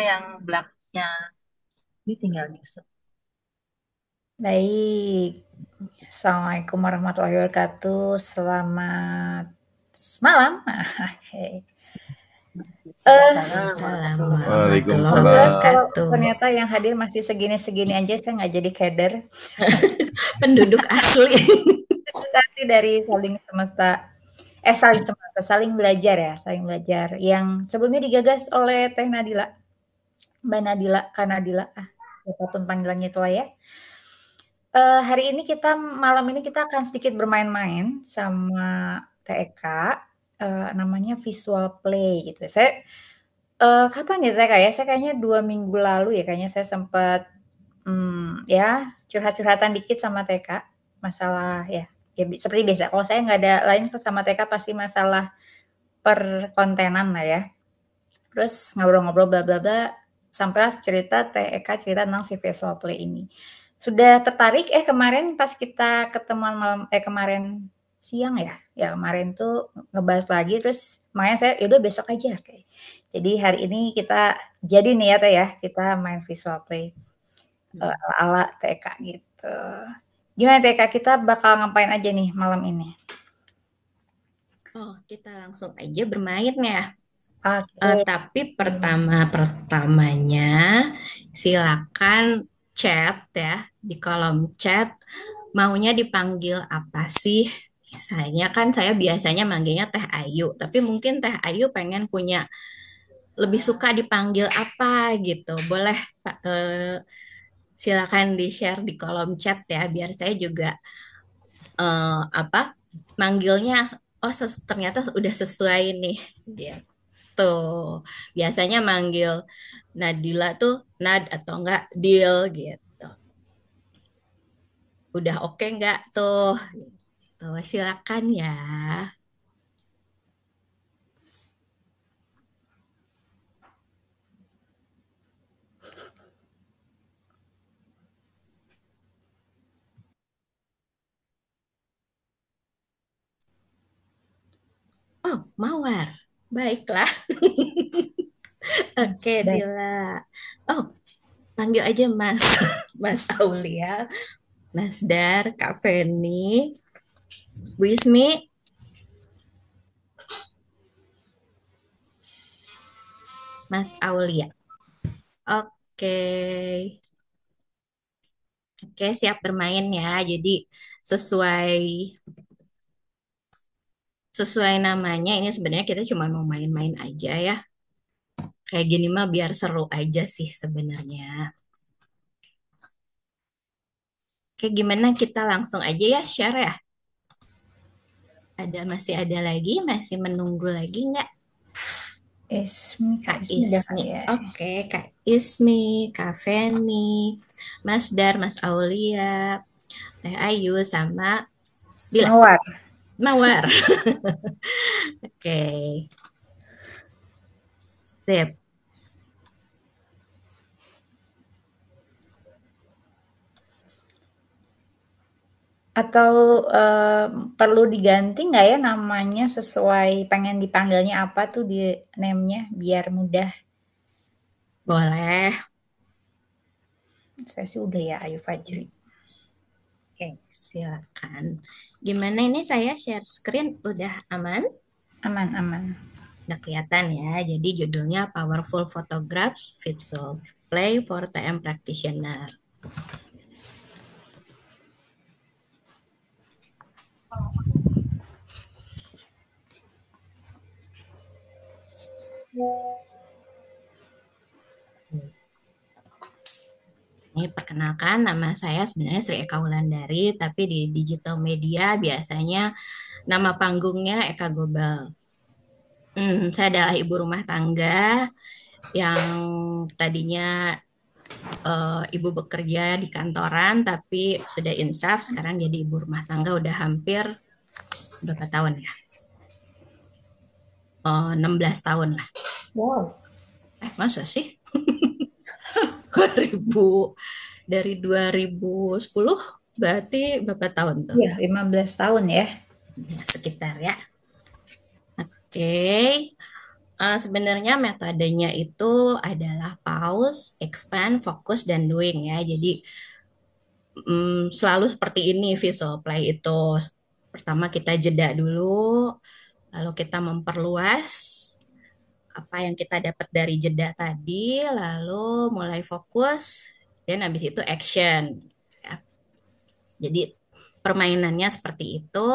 yang blacknya ini tinggal nyusun. Baik. Assalamualaikum warahmatullahi wabarakatuh. Selamat malam. Oke. Waalaikumsalam Eh, Salam warahmatullahi warahmatullahi wabarakatuh. Maaf kalau wabarakatuh. ternyata yang hadir masih segini-segini aja, saya nggak jadi keder. Penduduk asli. Nanti dari saling semesta, saling semesta, saling belajar ya, saling belajar. Yang sebelumnya digagas oleh Teh Nadila, Mbak Nadila, Kak Nadila, apapun panggilannya itu lah ya. Hari ini malam ini kita akan sedikit bermain-main sama TEK, namanya visual play gitu. Kapan ya TEK ya? Saya kayaknya 2 minggu lalu ya kayaknya saya sempat, ya curhat-curhatan dikit sama TK, masalah ya seperti biasa kalau saya nggak ada lain sama TK pasti masalah perkontenan lah ya. Terus ngobrol-ngobrol bla bla bla, sampailah cerita TEK cerita tentang si visual play ini. Sudah tertarik kemarin pas kita ketemuan malam kemarin siang ya? Ya kemarin tuh ngebahas lagi terus makanya saya ya udah besok aja kayak. Jadi hari ini kita jadi nih ya Teh ya, kita main visual play ala TK gitu. Gimana TK kita bakal ngapain aja nih malam ini? Oh, kita langsung aja bermain ya. Oke. Tapi pertama-pertamanya silakan chat ya di kolom chat. Maunya dipanggil apa sih? Saya biasanya manggilnya Teh Ayu, tapi mungkin Teh Ayu pengen punya lebih suka dipanggil apa gitu. Boleh Pak, silakan di-share di kolom chat ya biar saya juga apa manggilnya ternyata udah sesuai nih gitu. Biasanya manggil Nadila tuh Nad atau enggak Dil gitu. Udah oke enggak tuh? Tuh, silakan ya. Oh, Mawar. Baiklah. Oke, Mas dan Dila. Oh, panggil aja Mas. Mas Aulia, Mas Dar, Kak Feni, Bu Ismi, Mas Aulia. Oke. Oke, siap bermain ya. Jadi sesuai sesuai namanya ini sebenarnya kita cuma mau main-main aja ya. Kayak gini mah biar seru aja sih sebenarnya. Oke, gimana kita langsung aja ya share ya? Masih ada lagi, masih menunggu lagi nggak? Kak Kak Ismi udah Ismi. kali ya. Oke, Kak Ismi, Kak Feni, Mas Dar, Mas Aulia, Teh Ayu, sama Dila. Mawar. Mawar. Oke, sip. Atau, perlu diganti nggak ya namanya sesuai pengen dipanggilnya apa tuh di name-nya biar mudah? Boleh. Saya sih udah ya Ayu Fajri. Oke, silakan. Gimana ini saya share screen udah aman? Aman aman. Udah kelihatan ya. Jadi judulnya Powerful Photographs Visual Play for TM Practitioner. Ini perkenalkan nama saya sebenarnya Sri Eka Wulandari, tapi di digital media biasanya nama panggungnya Eka Gobal. Saya adalah ibu rumah tangga yang tadinya ibu bekerja di kantoran, tapi sudah insaf, sekarang jadi ibu rumah tangga udah hampir berapa tahun ya? 16 tahun lah. Wow. Masa sih? 2000 dari 2010 berarti berapa tahun tuh? Iya, 15 tahun ya. Ya, sekitar ya. Oke. Sebenarnya metodenya itu adalah pause, expand, fokus, dan doing ya. Jadi selalu seperti ini visual play itu. Pertama kita jeda dulu, lalu kita memperluas apa yang kita dapat dari jeda tadi, lalu mulai fokus, dan habis itu action. Ya. Jadi permainannya seperti itu.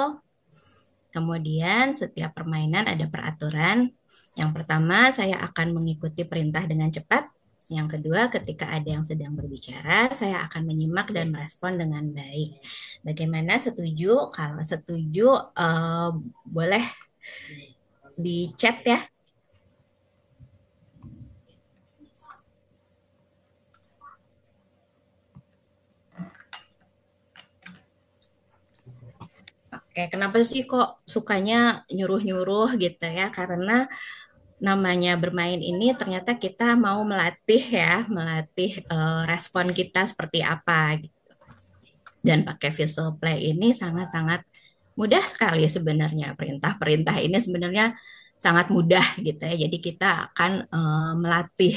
Kemudian setiap permainan ada peraturan. Yang pertama, saya akan mengikuti perintah dengan cepat. Yang kedua, ketika ada yang sedang berbicara, saya akan menyimak dan merespon dengan baik. Bagaimana, setuju? Kalau setuju, boleh di chat ya. Oke, kenapa sih kok sukanya nyuruh-nyuruh gitu ya? Karena namanya bermain ini ternyata kita mau melatih ya, melatih respon kita seperti apa gitu. Dan pakai visual play ini sangat-sangat mudah sekali sebenarnya. Perintah-perintah ini sebenarnya sangat mudah gitu ya. Jadi kita akan melatih.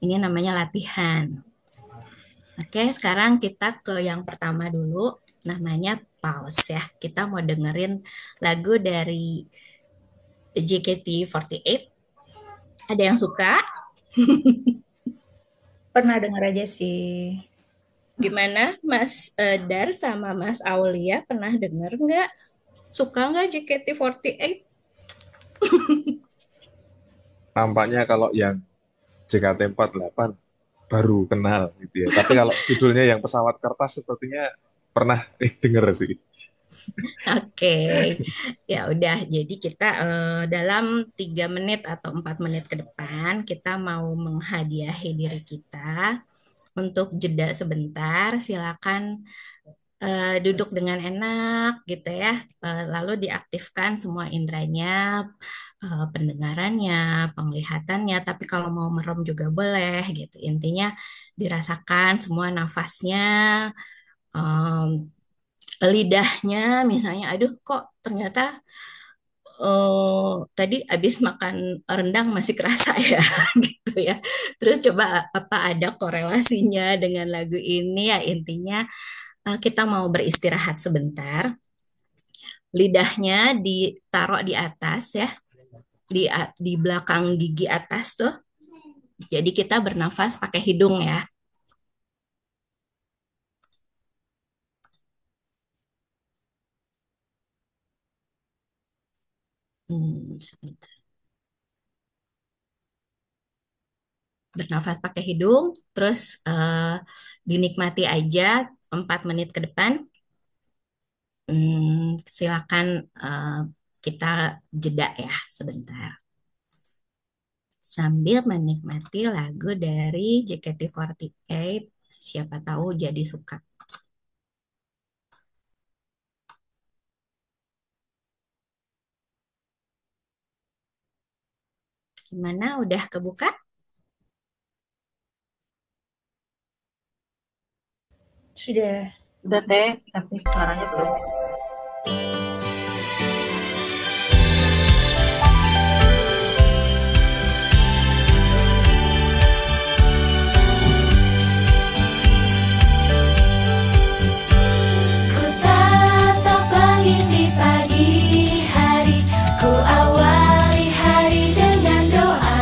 Ini namanya latihan. Oke, sekarang kita ke yang pertama dulu, namanya pause ya. Kita mau dengerin lagu dari JKT48. Ada yang suka? Pernah dengar aja sih. Gimana Mas Dar sama Mas Aulia, pernah denger nggak? Suka nggak JKT48? Nampaknya kalau yang JKT48 baru kenal gitu ya. Tapi kalau judulnya yang pesawat kertas sepertinya pernah denger sih. Oke, ya udah. Jadi kita dalam 3 menit atau 4 menit ke depan kita mau menghadiahi diri kita untuk jeda sebentar. Silakan duduk dengan enak gitu ya. Lalu diaktifkan semua indranya, pendengarannya, penglihatannya. Tapi kalau mau merem juga boleh gitu. Intinya dirasakan semua nafasnya. em, Lidahnya misalnya, aduh kok ternyata tadi habis makan rendang masih kerasa ya gitu ya. Terus coba apa ada korelasinya dengan lagu ini ya, intinya kita mau beristirahat sebentar. Lidahnya ditaruh di atas ya, di belakang gigi atas tuh. Jadi kita bernafas pakai hidung ya. Sebentar. Bernafas pakai hidung, terus dinikmati aja 4 menit ke depan. Silakan kita jeda ya sebentar. Sambil menikmati lagu dari JKT48, siapa tahu jadi suka. Gimana, udah kebuka? Sudah. Udah teh, tapi suaranya belum. Ku tatap langit di pagi hari, ku awali hari dengan doa.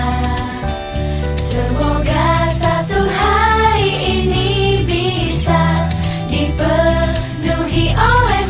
Semoga satu hari ini bisa dipenuhi oleh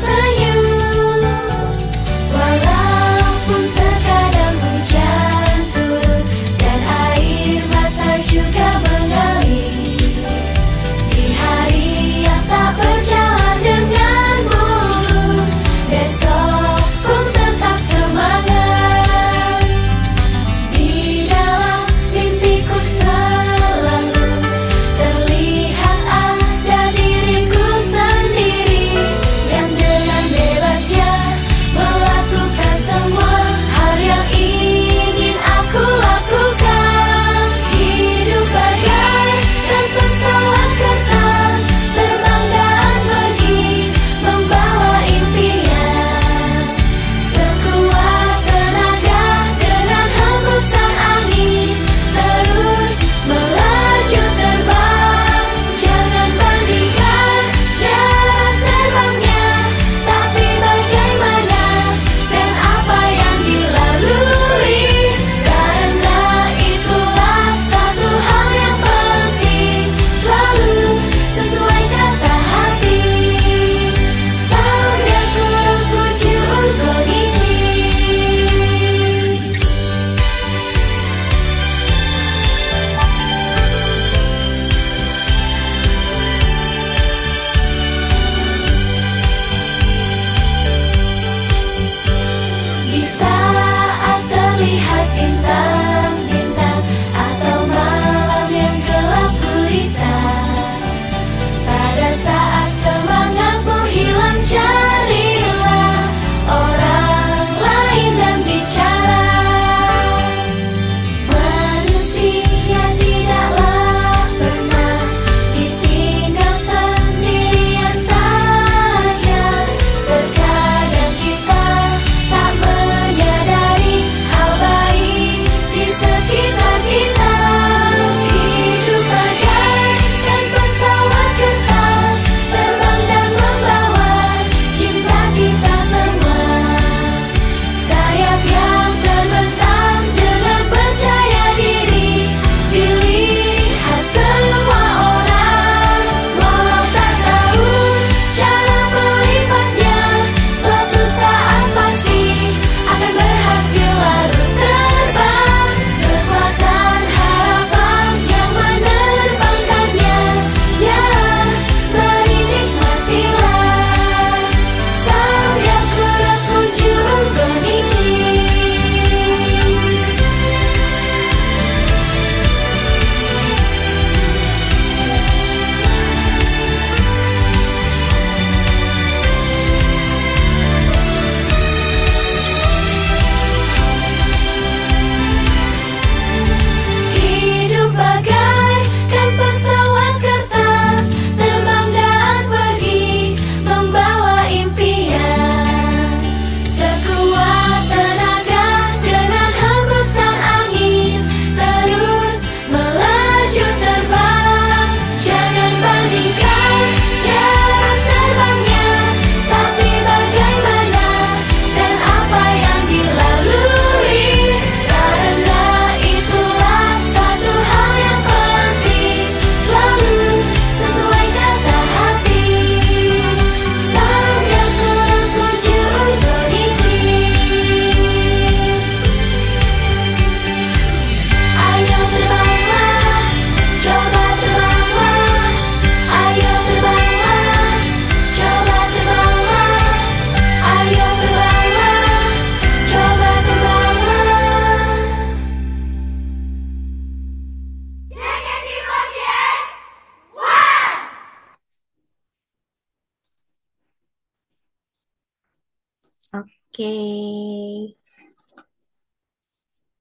Oke.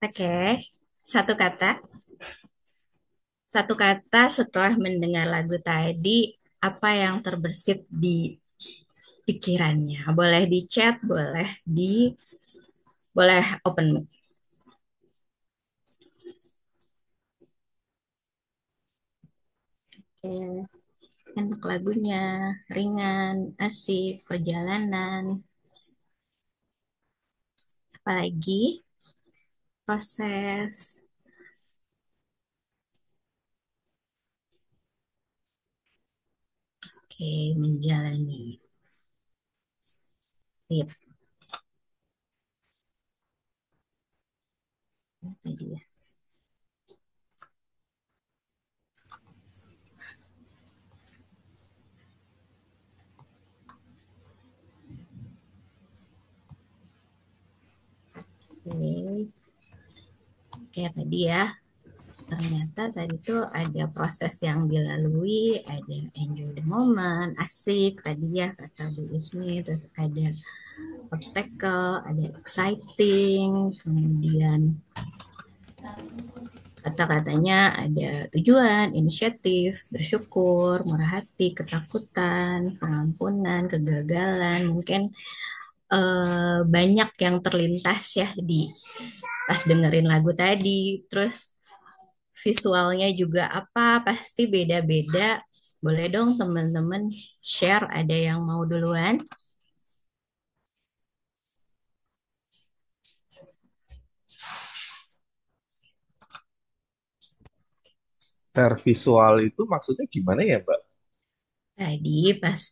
Oke. Satu kata. Satu kata setelah mendengar lagu tadi, apa yang terbersit di pikirannya? Boleh di chat, boleh open mic. Oke. Enak lagunya, ringan, asik, perjalanan. Apalagi proses. Oke, menjalani. Sip, itu dia. Oke, kayak tadi ya. Ternyata tadi tuh ada proses yang dilalui, ada enjoy the moment, asik tadi ya kata Bu Ismi, terus ada obstacle, ada exciting, kemudian kata-katanya ada tujuan, inisiatif, bersyukur, murah hati, ketakutan, pengampunan, kegagalan, mungkin banyak yang terlintas ya di pas dengerin lagu tadi. Terus visualnya juga apa pasti beda-beda. Boleh dong teman-teman share, ada yang mau duluan? Share visual itu maksudnya gimana ya, Mbak? Tadi pas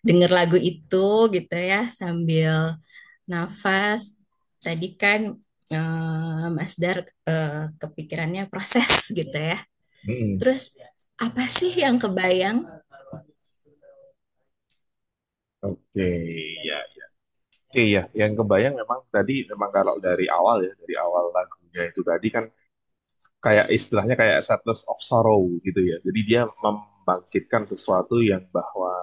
denger lagu itu gitu ya sambil nafas, tadi kan Mas Dar kepikirannya proses gitu ya. Mm-mm. Terus apa sih yang kebayang? Oke, ya, ya. Oke, ya. Yang kebayang memang tadi memang kalau dari awal lagunya itu tadi kan kayak istilahnya kayak Sadness of Sorrow gitu ya. Jadi dia membangkitkan sesuatu yang bahwa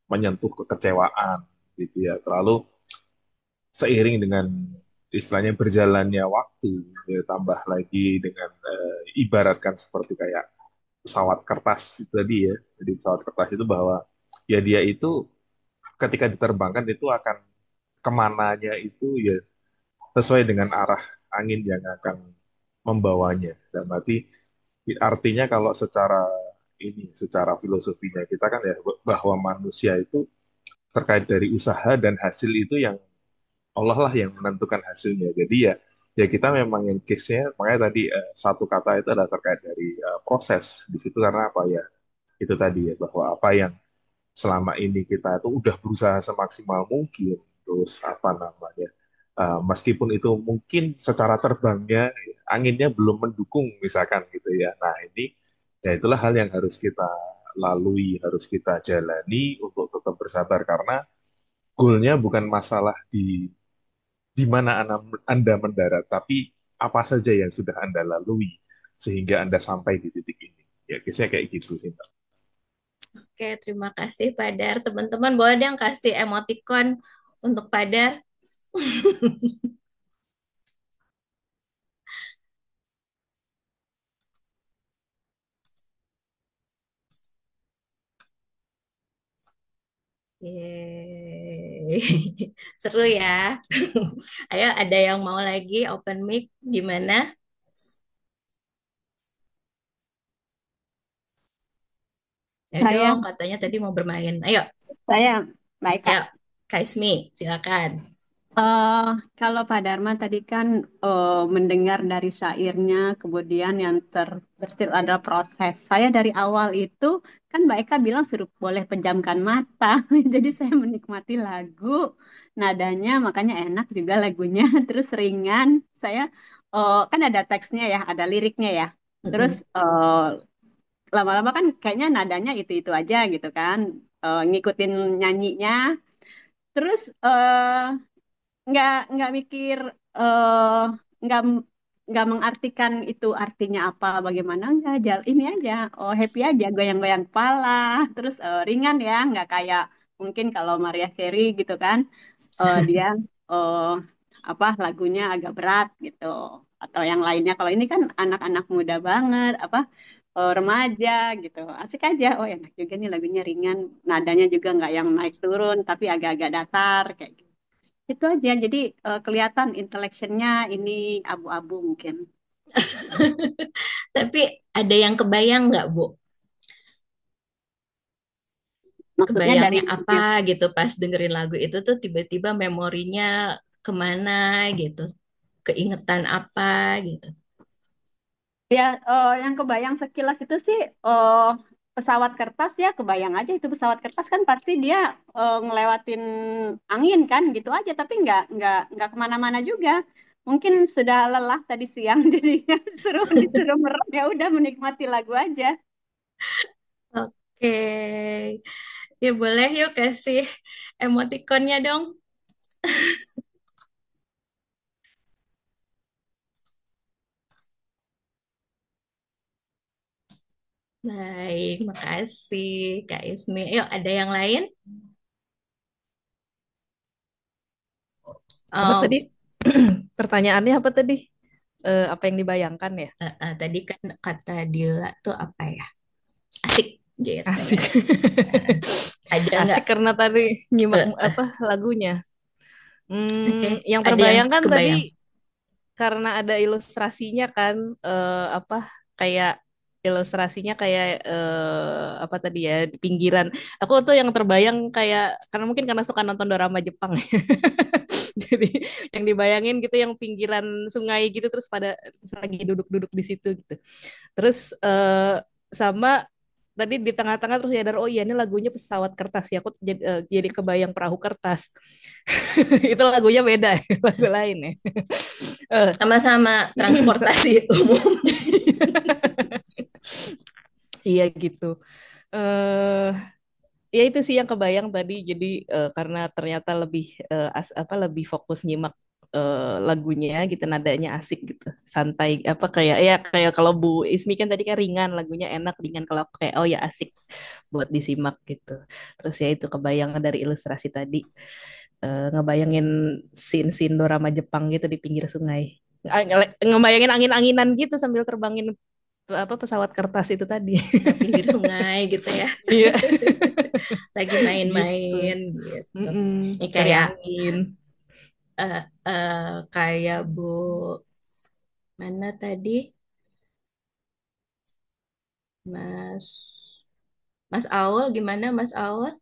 menyentuh kekecewaan gitu ya. Terlalu seiring dengan istilahnya berjalannya waktu, ya, tambah lagi dengan ibaratkan seperti kayak pesawat kertas itu tadi ya. Jadi pesawat kertas itu bahwa ya dia itu ketika diterbangkan itu akan kemananya itu ya sesuai dengan arah angin yang akan membawanya. Dan berarti artinya kalau secara filosofinya kita kan ya bahwa manusia itu terkait dari usaha dan hasil itu yang Allah lah yang menentukan hasilnya. Jadi ya ya kita memang yang case-nya makanya tadi satu kata itu adalah terkait dari proses di situ karena apa ya itu tadi ya bahwa apa yang selama ini kita itu udah berusaha semaksimal mungkin terus apa namanya meskipun itu mungkin secara terbangnya anginnya belum mendukung misalkan gitu ya. Nah ini ya itulah hal yang harus kita lalui, harus kita jalani untuk tetap bersabar karena goalnya bukan masalah di mana Anda mendarat, tapi apa saja yang sudah Anda lalui sehingga Anda sampai di titik ini. Ya, kisahnya kayak gitu sih, Mbak. Oke, terima kasih Padar. Teman-teman boleh dong kasih emoticon untuk Padar. Yeay. Seru ya. Ayo, ada yang mau lagi open mic? Gimana? Ya Saya, dong, katanya tadi mau bermain. Ayo, saya baik Kak. ayo, Kak Ismi, silakan. Eh, Kalau Pak Dharma tadi kan mendengar dari syairnya, kemudian yang terbesit adalah proses. Saya dari awal itu kan Mbak Eka bilang suruh boleh pejamkan mata, jadi saya menikmati lagu, nadanya makanya enak juga lagunya, terus ringan. Saya kan ada teksnya ya, ada liriknya ya. Terus Mm-mm. lama-lama kan kayaknya nadanya itu-itu aja gitu kan, ngikutin nyanyinya. Terus nggak mikir eh nggak nggak mengartikan itu artinya apa bagaimana nggak ini aja happy aja goyang-goyang kepala terus ringan ya nggak kayak mungkin kalau Maria Carey gitu kan dia eh, apa lagunya agak berat gitu atau yang lainnya. Kalau ini kan anak-anak muda banget, apa remaja gitu, asik aja. Oh enak juga nih lagunya ringan, nadanya juga nggak yang naik turun tapi agak-agak datar kayak gitu. Itu aja. Jadi kelihatan intellectionnya ini abu-abu mungkin. Tapi ada yang kebayang nggak, Bu? Maksudnya dari Kebayangnya apa gitu pas dengerin lagu itu tuh tiba-tiba memorinya kemana gitu, keingetan apa gitu. ya yang kebayang sekilas itu sih pesawat kertas ya kebayang aja itu pesawat kertas kan pasti dia ngelewatin angin kan gitu aja tapi nggak kemana-mana juga. Mungkin sudah lelah tadi siang jadinya disuruh merem ya udah menikmati lagu aja. Oke, ya boleh yuk kasih emotikonnya dong. Baik, makasih Kak Ismi. Yuk, ada yang lain? Apa Oh, tadi? Pertanyaannya apa tadi? Apa yang dibayangkan ya? tadi kan kata Dila tuh apa ya? Asik gitu. Asik. Ada nggak? Asik karena tadi nyimak Eh, apa lagunya. Oke, Yang ada yang terbayang kan tadi kebayang. karena ada ilustrasinya kan apa kayak ilustrasinya kayak apa tadi ya di pinggiran. Aku tuh yang terbayang kayak karena mungkin karena suka nonton drama Jepang. Jadi yang dibayangin gitu yang pinggiran sungai gitu terus lagi duduk-duduk di situ gitu. Terus sama tadi di tengah-tengah terus sadar oh iya ini lagunya pesawat kertas ya aku jadi kebayang perahu kertas. Itu lagunya beda ya, lagu lain ya. Eh, Sama-sama transportasi umum. iya gitu. eh Ya itu sih yang kebayang tadi. Jadi karena ternyata lebih apa lebih fokus nyimak lagunya gitu, nadanya asik gitu, santai apa kayak ya kayak kalau Bu Ismi kan tadi kan ringan, lagunya enak ringan kalau aku kayak oh ya asik buat disimak gitu. Terus ya itu kebayang dari ilustrasi tadi ngebayangin scene-scene dorama Jepang gitu di pinggir sungai. Ngebayangin angin-anginan gitu sambil terbangin apa pesawat kertas itu tadi. Pinggir sungai gitu ya. Iya. Lagi Gitu. main-main gitu. Mm-mm. Ini Cari kayak angin. kayak Bu mana tadi? Mas Mas Aul gimana Mas Aul?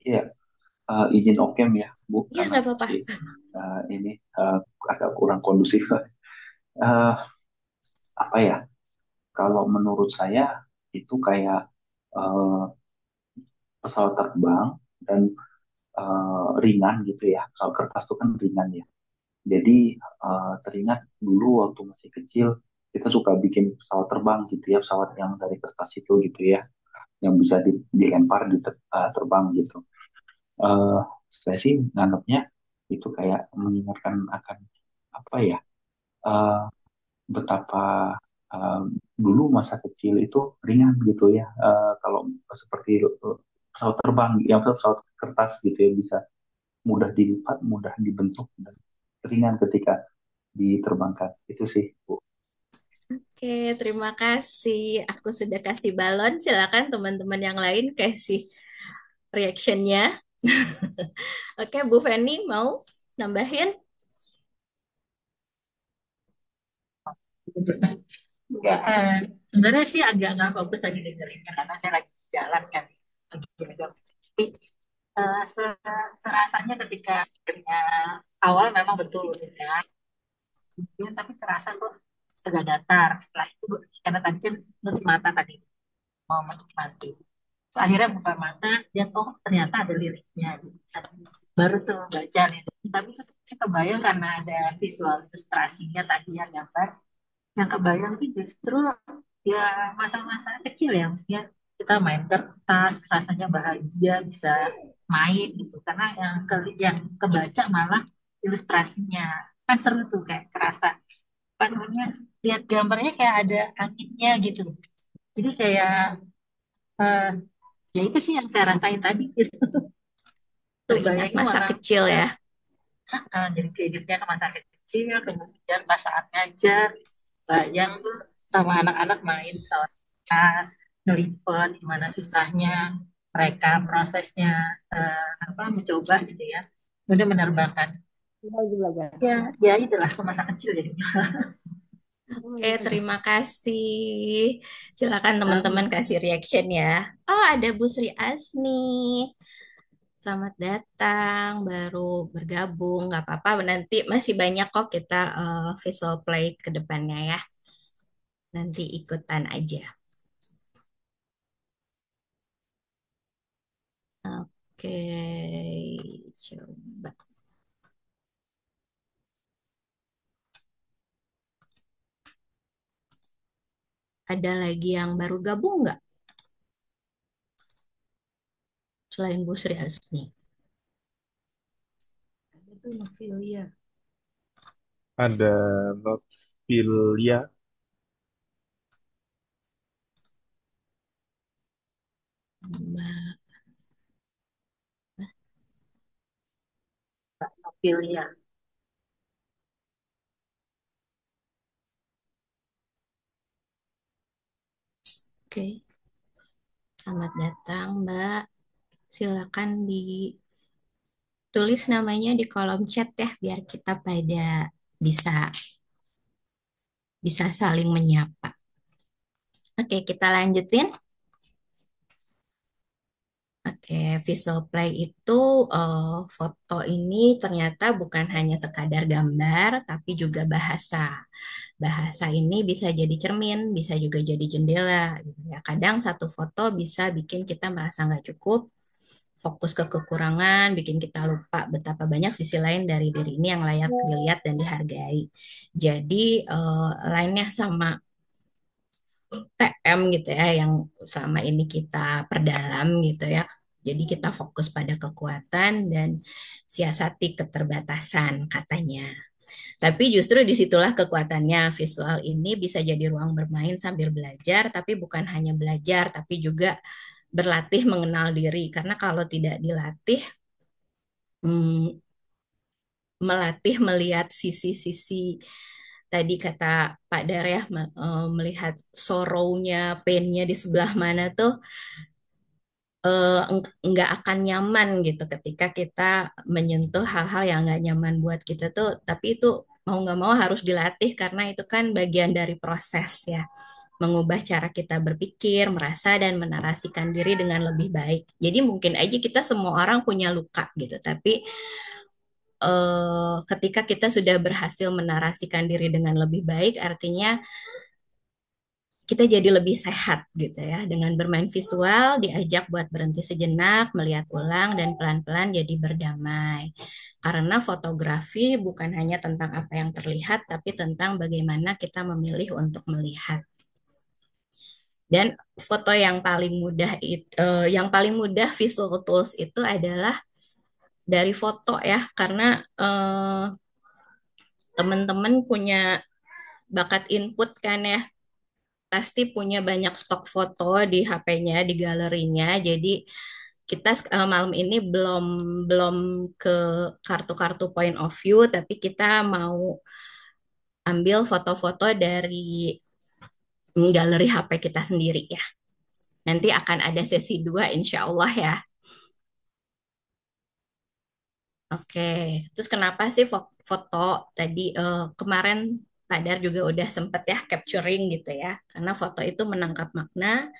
Iya, izin okem ya, Bu, Ya karena nggak apa-apa. masih ini agak kurang kondusif. Eh, apa ya? Kalau menurut saya itu kayak eh, pesawat terbang dan ringan gitu ya. Kalau kertas itu kan ringan ya. Jadi teringat dulu waktu masih kecil kita suka bikin pesawat terbang gitu ya, pesawat yang dari kertas itu gitu ya, yang bisa dilempar terbang gitu. Eh, saya sih nganggapnya itu kayak mengingatkan akan apa ya eh, betapa eh, dulu masa kecil itu ringan gitu ya. Kalau seperti pesawat terbang yang pesawat kertas gitu ya bisa mudah dilipat mudah dibentuk dan ringan ketika diterbangkan itu sih Bu. Oke, terima kasih. Aku sudah kasih balon. Silakan teman-teman yang lain kasih reactionnya. Oke, Bu Feni mau nambahin? Enggak, sebenarnya sih agak nggak fokus tadi dengerinnya karena saya lagi jalan kan, lagi megang. Tapi serasanya ketika akhirnya awal memang betul ya, kemudian tapi terasa kok agak datar. Setelah itu karena tadi kan nutup mata tadi mau menikmati. Terus akhirnya buka mata, lihat oh ternyata ada liriknya. Gitu. Baru tuh baca liriknya. Tapi terus saya kebayang karena ada visual ilustrasinya tadi yang gambar yang kebayang sih justru ya masa-masa kecil ya maksudnya kita main kertas rasanya bahagia bisa main gitu karena yang kebaca malah ilustrasinya kan seru tuh kayak kerasa apa namanya lihat gambarnya kayak ada anginnya gitu jadi kayak eh, ya itu sih yang saya rasain tadi gitu. Tuh Teringat bayangnya masa mana kecil ya. jadi keingetnya ke masa kecil, kemudian pas saat ngajar, bayang tuh sama anak-anak main pesawat tas, ngelipet, gimana susahnya mereka prosesnya apa mencoba gitu ya, kemudian menerbangkan. Lagi belajar. Ya, ya itulah ke masa kecil jadinya. Oke, terima kasih. Silakan teman-teman Sama. kasih reaction ya. Oh, ada Bu Sri Asni. Selamat datang, baru bergabung. Nggak apa-apa, nanti masih banyak kok kita visual play ke depannya ya. Nanti ikutan aja. Oke, coba. Ada lagi yang baru gabung nggak? Selain Bu Sri Asni. Itu Novelia. Ada Novelia. Mbak. Novelia. Oke, selamat datang Mbak. Silakan ditulis namanya di kolom chat ya, biar kita pada bisa bisa saling menyapa. Oke, kita lanjutin. Oke, visual play itu foto ini ternyata bukan hanya sekadar gambar, tapi juga bahasa. Bahasa ini bisa jadi cermin, bisa juga jadi jendela, gitu ya. Kadang satu foto bisa bikin kita merasa nggak cukup, fokus ke kekurangan, bikin kita lupa betapa banyak sisi lain dari diri ini yang layak dilihat dan dihargai. Jadi, lainnya sama TM gitu ya yang selama ini kita perdalam gitu ya. Jadi kita fokus pada kekuatan dan siasati keterbatasan katanya. Tapi justru disitulah kekuatannya. Visual ini bisa jadi ruang bermain sambil belajar, tapi bukan hanya belajar, tapi juga berlatih mengenal diri. Karena kalau tidak dilatih, hmm, melatih melihat sisi-sisi tadi kata Pak Dar ya, melihat sorrow-nya, pain-nya di sebelah mana tuh nggak akan nyaman gitu ketika kita menyentuh hal-hal yang nggak nyaman buat kita tuh, tapi itu mau nggak mau harus dilatih karena itu kan bagian dari proses ya, mengubah cara kita berpikir, merasa, dan menarasikan diri dengan lebih baik. Jadi mungkin aja kita semua orang punya luka gitu, tapi ketika kita sudah berhasil menarasikan diri dengan lebih baik, artinya kita jadi lebih sehat gitu ya. Dengan bermain visual, diajak buat berhenti sejenak, melihat ulang, dan pelan-pelan jadi berdamai. Karena fotografi bukan hanya tentang apa yang terlihat, tapi tentang bagaimana kita memilih untuk melihat. Dan foto yang paling mudah visual tools itu adalah dari foto ya, karena teman-teman punya bakat input kan ya, pasti punya banyak stok foto di HP-nya, di galerinya. Jadi kita malam ini belum belum ke kartu-kartu point of view, tapi kita mau ambil foto-foto dari galeri HP kita sendiri ya. Nanti akan ada sesi 2 insya Allah ya. Oke, terus kenapa sih foto tadi kemarin Pak Dar juga udah sempet ya capturing gitu ya, karena foto itu menangkap makna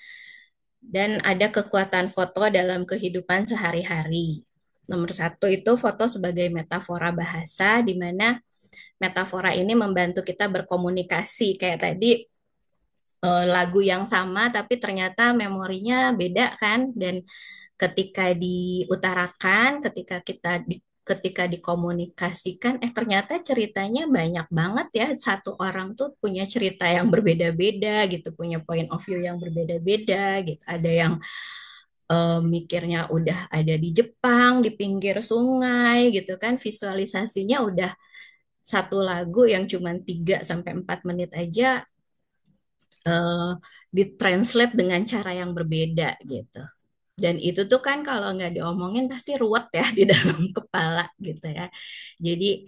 dan ada kekuatan foto dalam kehidupan sehari-hari. Nomor satu itu foto sebagai metafora bahasa, di mana metafora ini membantu kita berkomunikasi. Kayak tadi lagu yang sama, tapi ternyata memorinya beda kan, dan ketika diutarakan, ketika dikomunikasikan, ternyata ceritanya banyak banget ya. Satu orang tuh punya cerita yang berbeda-beda gitu, punya point of view yang berbeda-beda gitu. Ada yang mikirnya udah ada di Jepang, di pinggir sungai gitu kan, visualisasinya udah satu lagu yang cuma 3 sampai 4 menit aja ditranslate dengan cara yang berbeda gitu. Dan itu tuh kan kalau nggak diomongin pasti ruwet ya di dalam kepala gitu ya. Jadi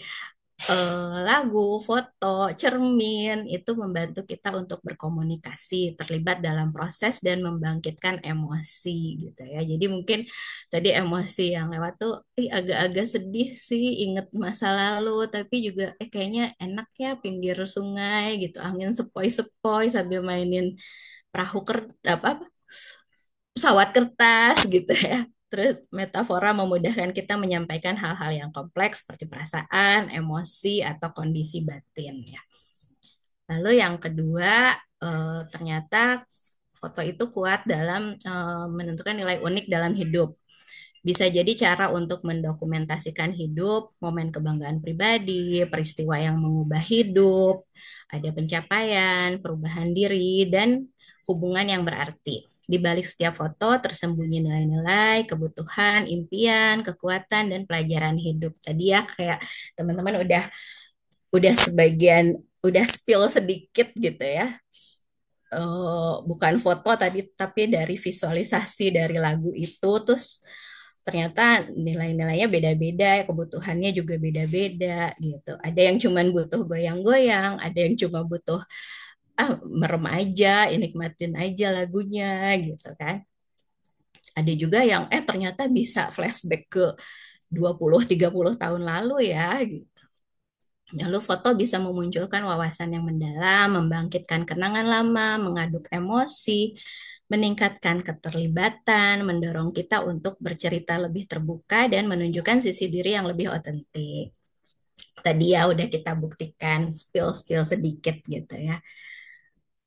lagu, foto, cermin itu membantu kita untuk berkomunikasi, terlibat dalam proses dan membangkitkan emosi gitu ya. Jadi mungkin tadi emosi yang lewat tuh agak-agak sedih sih, inget masa lalu, tapi juga kayaknya enak ya pinggir sungai gitu, angin sepoi-sepoi sambil mainin perahu apa pesawat kertas gitu ya. Terus metafora memudahkan kita menyampaikan hal-hal yang kompleks seperti perasaan, emosi, atau kondisi batin ya. Lalu yang kedua, ternyata foto itu kuat dalam menentukan nilai unik dalam hidup. Bisa jadi cara untuk mendokumentasikan hidup, momen kebanggaan pribadi, peristiwa yang mengubah hidup, ada pencapaian, perubahan diri, dan hubungan yang berarti. Di balik setiap foto tersembunyi nilai-nilai, kebutuhan, impian, kekuatan, dan pelajaran hidup. Tadi ya kayak teman-teman udah sebagian udah spill sedikit gitu ya. Bukan foto tadi tapi dari visualisasi dari lagu itu terus ternyata nilai-nilainya beda-beda, kebutuhannya juga beda-beda gitu. Ada yang cuma butuh goyang-goyang, ada yang cuma butuh merem aja, nikmatin aja lagunya gitu kan. Ada juga yang ternyata bisa flashback ke 20-30 tahun lalu ya gitu. Lalu foto bisa memunculkan wawasan yang mendalam, membangkitkan kenangan lama, mengaduk emosi, meningkatkan keterlibatan, mendorong kita untuk bercerita lebih terbuka dan menunjukkan sisi diri yang lebih otentik. Tadi ya udah kita buktikan spill-spill sedikit gitu ya.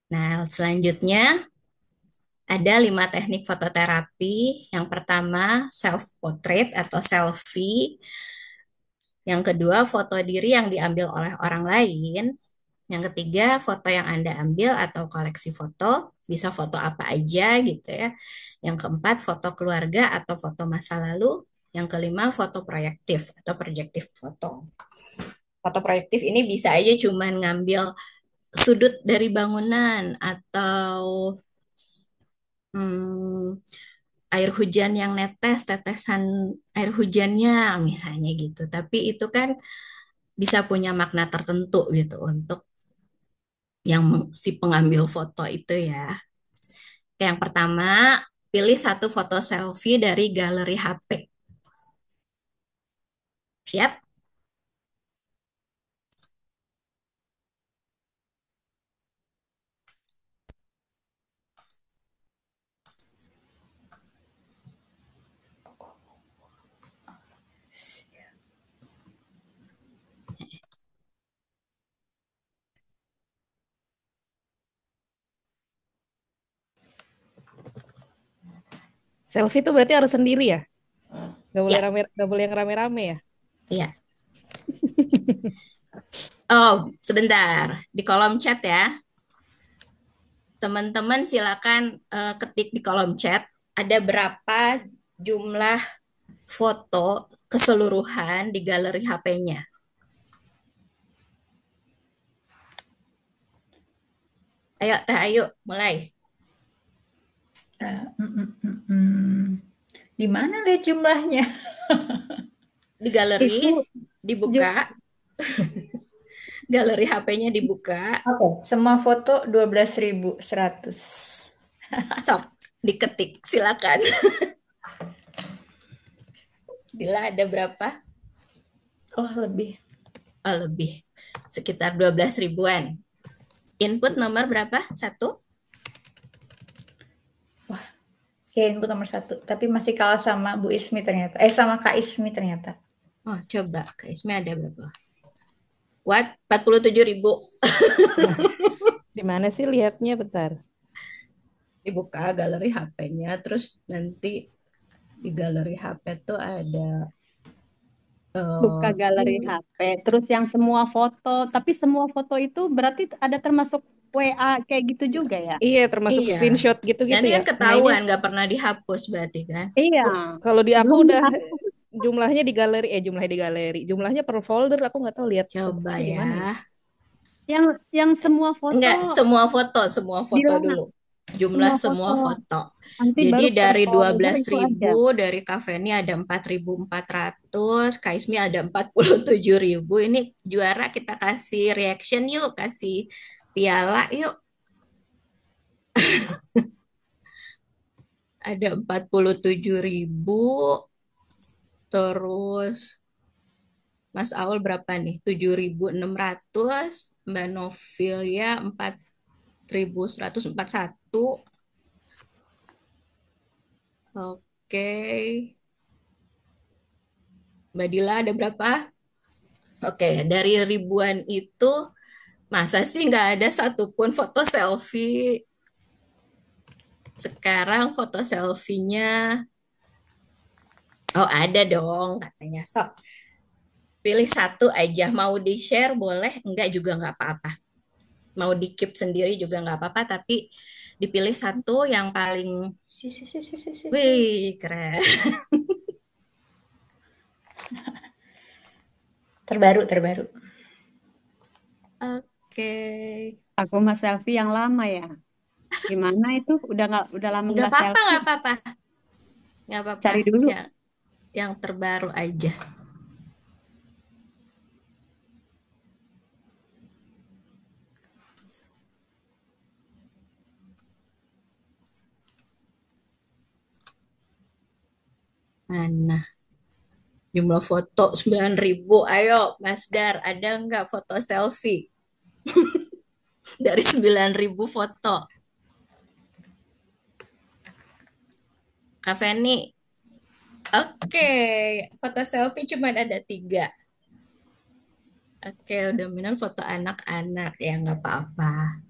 Nah, selanjutnya ada 5 teknik fototerapi. Yang pertama, self-portrait atau selfie. Yang kedua, foto diri yang diambil oleh orang lain. Yang ketiga, foto yang Anda ambil atau koleksi foto, bisa foto apa aja gitu ya. Yang keempat, foto keluarga atau foto masa lalu. Yang kelima, foto proyektif atau projektif foto. Foto proyektif ini bisa aja cuman ngambil sudut dari bangunan atau hmm, air hujan yang netes, tetesan air hujannya misalnya gitu. Tapi itu kan bisa punya makna tertentu gitu untuk yang si pengambil foto itu ya. Yang pertama, pilih satu foto selfie dari galeri HP. Siap? Selfie itu berarti harus sendiri ya? Gak boleh Ya, rame, gak boleh yang rame-rame ya? iya. Oh, sebentar. Di kolom chat ya. Teman-teman silakan ketik di kolom chat ada berapa jumlah foto keseluruhan di galeri HP-nya. Ayo, Teh Ayu, mulai. Di mana lihat jumlahnya? Di galeri, Itu dibuka. Galeri HP-nya dibuka. Oke, semua foto 12.100. Sok, diketik, silakan. Bila ada berapa? Oh, lebih. Oh, lebih. Sekitar 12 ribuan. Input nomor berapa? 1? Kayak input nomor 1. Tapi masih kalah sama Bu Ismi ternyata. Sama Kak Ismi ternyata. Oh, coba. Kak Ismi ada berapa? What? 47 ribu. Di mana sih lihatnya, bentar? Dibuka galeri HP-nya, terus nanti di galeri HP tuh ada buka galeri HP, terus yang semua foto, tapi semua foto itu berarti ada termasuk WA kayak gitu juga ya? Iya, termasuk Iya. screenshot gitu-gitu Nanti ya. kan ketahuan nggak pernah dihapus berarti kan? Iya. Kalau di aku Belum udah dihapus. jumlahnya di galeri, jumlahnya di galeri, jumlahnya per folder aku nggak tahu lihat Coba di mana ya. ya. Yang semua foto Enggak, semua foto di lab. dulu. jumlah Semua semua foto. foto. Nanti Jadi baru per dari folder itu ada. 12.000, dari Kaveni ada 4.400, Kaismi ada 47.000. Ini juara kita kasih reaction yuk, kasih piala yuk. Ada 47.000, terus Mas Aul berapa nih? 7.600, Mbak Novilia 4.141. Oke, Mbak Dila ada berapa? Oke, dari ribuan itu masa sih nggak ada satupun foto selfie? Sekarang foto selfie-nya, oh ada dong katanya. Sok, pilih satu aja. Mau di-share boleh, enggak juga nggak apa-apa. Mau di-keep sendiri juga nggak apa-apa, tapi dipilih satu yang paling, wih keren. Terbaru, terbaru. Oke, Aku mah selfie yang lama ya. Gimana itu? Udah lama nggak nggak apa-apa, selfie. nggak apa-apa, nggak apa-apa. Cari dulu. Yang terbaru aja. Mana? Jumlah foto 9.000. Ayo, Mas Dar, ada nggak foto selfie dari 9.000 foto? Kak Feni, oke, foto selfie cuma ada 3. Oke, udah dominan foto anak-anak, ya nggak apa-apa.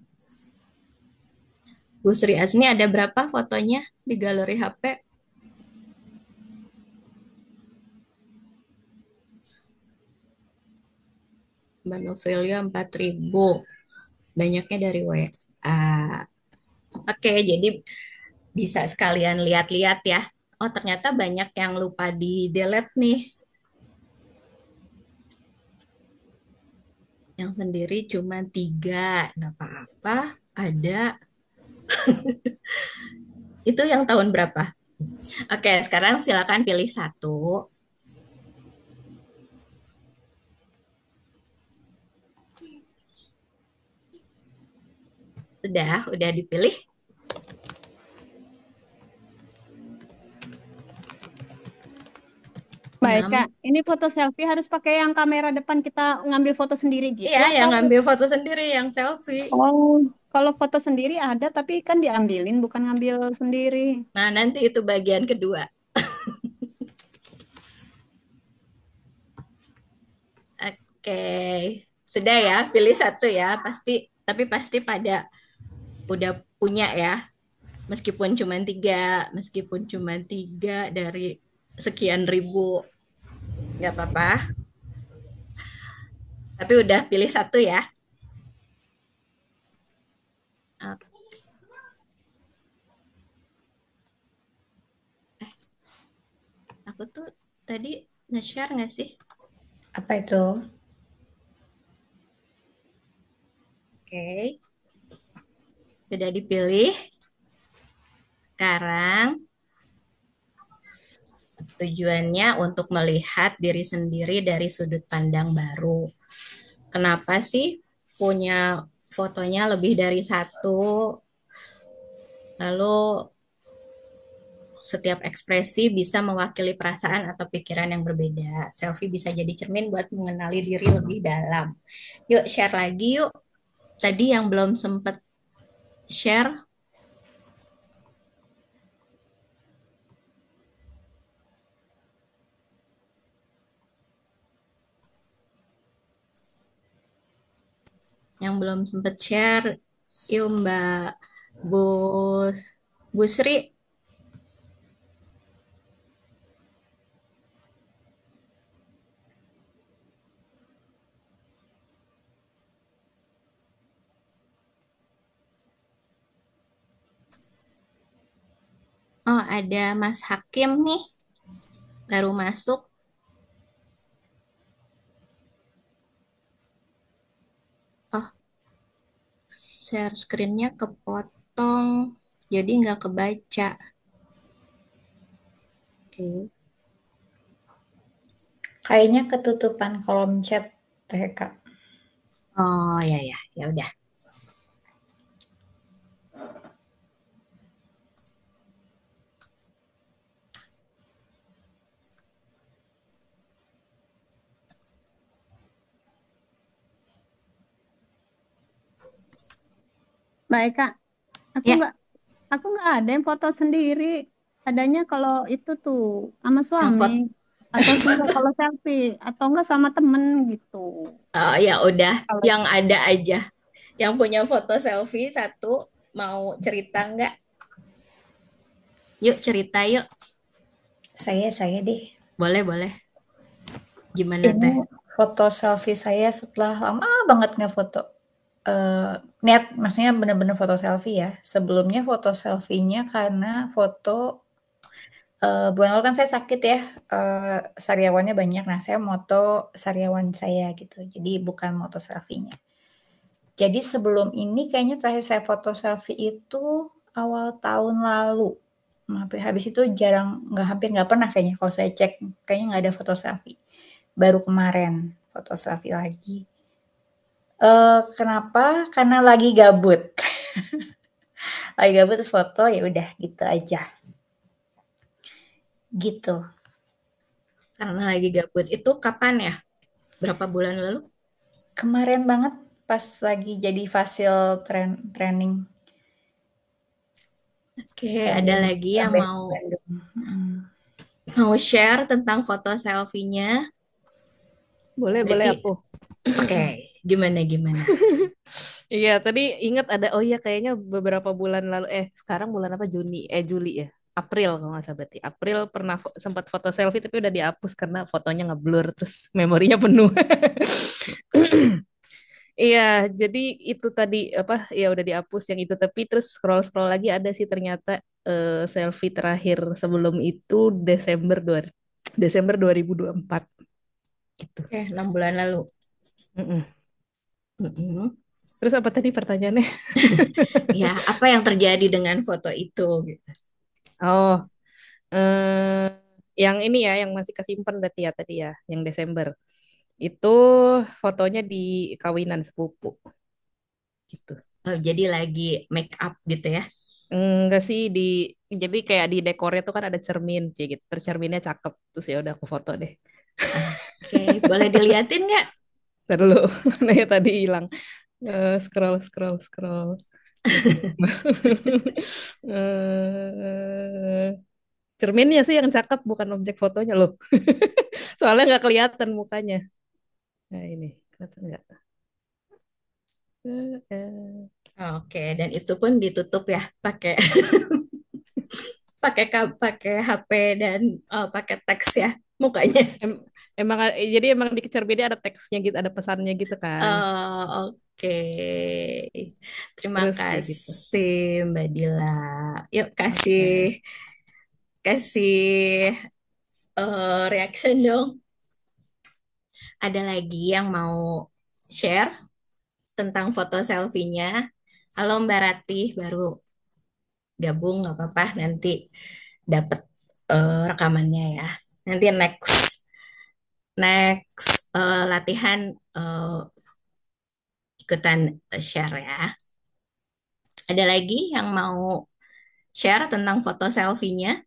Bu Sri Asni ada berapa fotonya di galeri HP? Mbak Novelia 4.000. Banyaknya dari WA. Oke, jadi bisa sekalian lihat-lihat ya. Oh, ternyata banyak yang lupa di delete nih. Yang sendiri cuma 3. Nggak apa-apa, ada. Itu yang tahun berapa? Oke, sekarang silakan pilih satu. Udah dipilih? Baik, Kak. 6. Ini foto selfie harus pakai yang kamera depan kita ngambil foto sendiri gitu Iya, yang atau? ngambil foto sendiri, yang selfie. Oh, kalau foto sendiri ada tapi kan diambilin bukan ngambil sendiri. Nah, nanti itu bagian kedua. Oke, sudah ya, pilih satu ya. Tapi pasti pada udah punya ya. Meskipun cuma tiga dari sekian ribu, nggak apa-apa. Tapi udah pilih satu ya. Aku tuh tadi nge-share nggak sih? Apa itu? Oke, sudah dipilih. Sekarang tujuannya untuk melihat diri sendiri dari sudut pandang baru. Kenapa sih punya fotonya lebih dari satu? Lalu setiap ekspresi bisa mewakili perasaan atau pikiran yang berbeda. Selfie bisa jadi cermin buat mengenali diri lebih dalam. Yuk share lagi yuk. Tadi yang belum sempat share, yang belum sempat share, yuk Mbak Bu Bu Sri. Oh, ada Mas Hakim nih, baru masuk. Oh, share screen-nya kepotong. jadi nggak kebaca. Oke. Kayaknya ketutupan kolom chat teh Kak. Oh ya ya, ya udah. Baik Kak, aku Ya, nggak aku nggak ada yang foto sendiri. Adanya kalau itu tuh sama yang suami foto. atau enggak kalau selfie atau enggak sama temen gitu. Oh ya udah, Kalau yang ada aja. Yang punya foto selfie satu, mau cerita nggak? Yuk cerita yuk. Saya deh. Boleh boleh. Gimana Ini teh? foto selfie saya setelah lama banget nggak foto. Niat maksudnya bener-bener foto selfie ya. Sebelumnya foto selfie-nya karena foto, bulan lalu kan saya sakit ya, sariawannya banyak. Nah, saya moto sariawan saya gitu, jadi bukan moto selfie-nya. Jadi sebelum ini kayaknya terakhir saya foto selfie itu awal tahun lalu. Hampir habis itu hampir nggak pernah kayaknya kalau saya cek, kayaknya nggak ada foto selfie. Baru kemarin foto selfie lagi. Kenapa? Karena lagi gabut. Lagi gabut terus foto, ya udah gitu aja. Gitu. Karena lagi gabut. Itu kapan ya? Berapa bulan lalu? Kemarin banget pas lagi jadi fasil training Oke, ada training lagi yang base mau Bandung. Mhm. mau share tentang foto selfie-nya. Boleh, boleh Berarti, aku. oke, gimana gimana? Iya, tadi ingat ada, oh iya kayaknya beberapa bulan lalu, sekarang bulan apa, Juli ya. April kalau nggak salah berarti. April pernah sempat foto selfie tapi udah dihapus karena fotonya ngeblur terus memorinya penuh. Iya, jadi itu tadi apa ya udah dihapus yang itu tapi terus scroll-scroll lagi ada sih ternyata selfie terakhir sebelum itu Desember 2024 gitu. Oke, 6 bulan lalu. Mm-mm. Mm-mm. Terus apa tadi pertanyaannya? Ya, apa yang terjadi dengan foto itu gitu? Oh, eh, yang ini ya, yang masih kesimpan berarti ya tadi ya, yang Desember. Itu fotonya di kawinan sepupu gitu. Oh, jadi lagi make up gitu ya? Enggak sih jadi kayak di dekornya tuh kan ada cermin, Ci, gitu. Terus cerminnya cakep. Terus ya udah aku foto deh. Oke, boleh diliatin nggak? Ntar dulu, nah ya tadi hilang. Scroll, scroll, scroll. Eh, cerminnya sih yang cakep, bukan objek fotonya loh. Soalnya nggak kelihatan mukanya. Nah ini, kelihatan nggak? Oke, dan itu pun ditutup ya pakai pakai HP dan pakai teks ya mukanya. Emang jadi emang di cerminnya ada teksnya gitu, ada pesannya gitu kan. Oh, oke. Terima Terus ya gitu. kasih Mbak Dila. Yuk kasih Oke. kasih reaction dong. Ada lagi yang mau share tentang foto selfie-nya? Halo Mbak Ratih, baru gabung nggak apa-apa, nanti dapat rekamannya ya. Nanti next next latihan ikutan share ya. Ada lagi yang mau share tentang foto selfie-nya?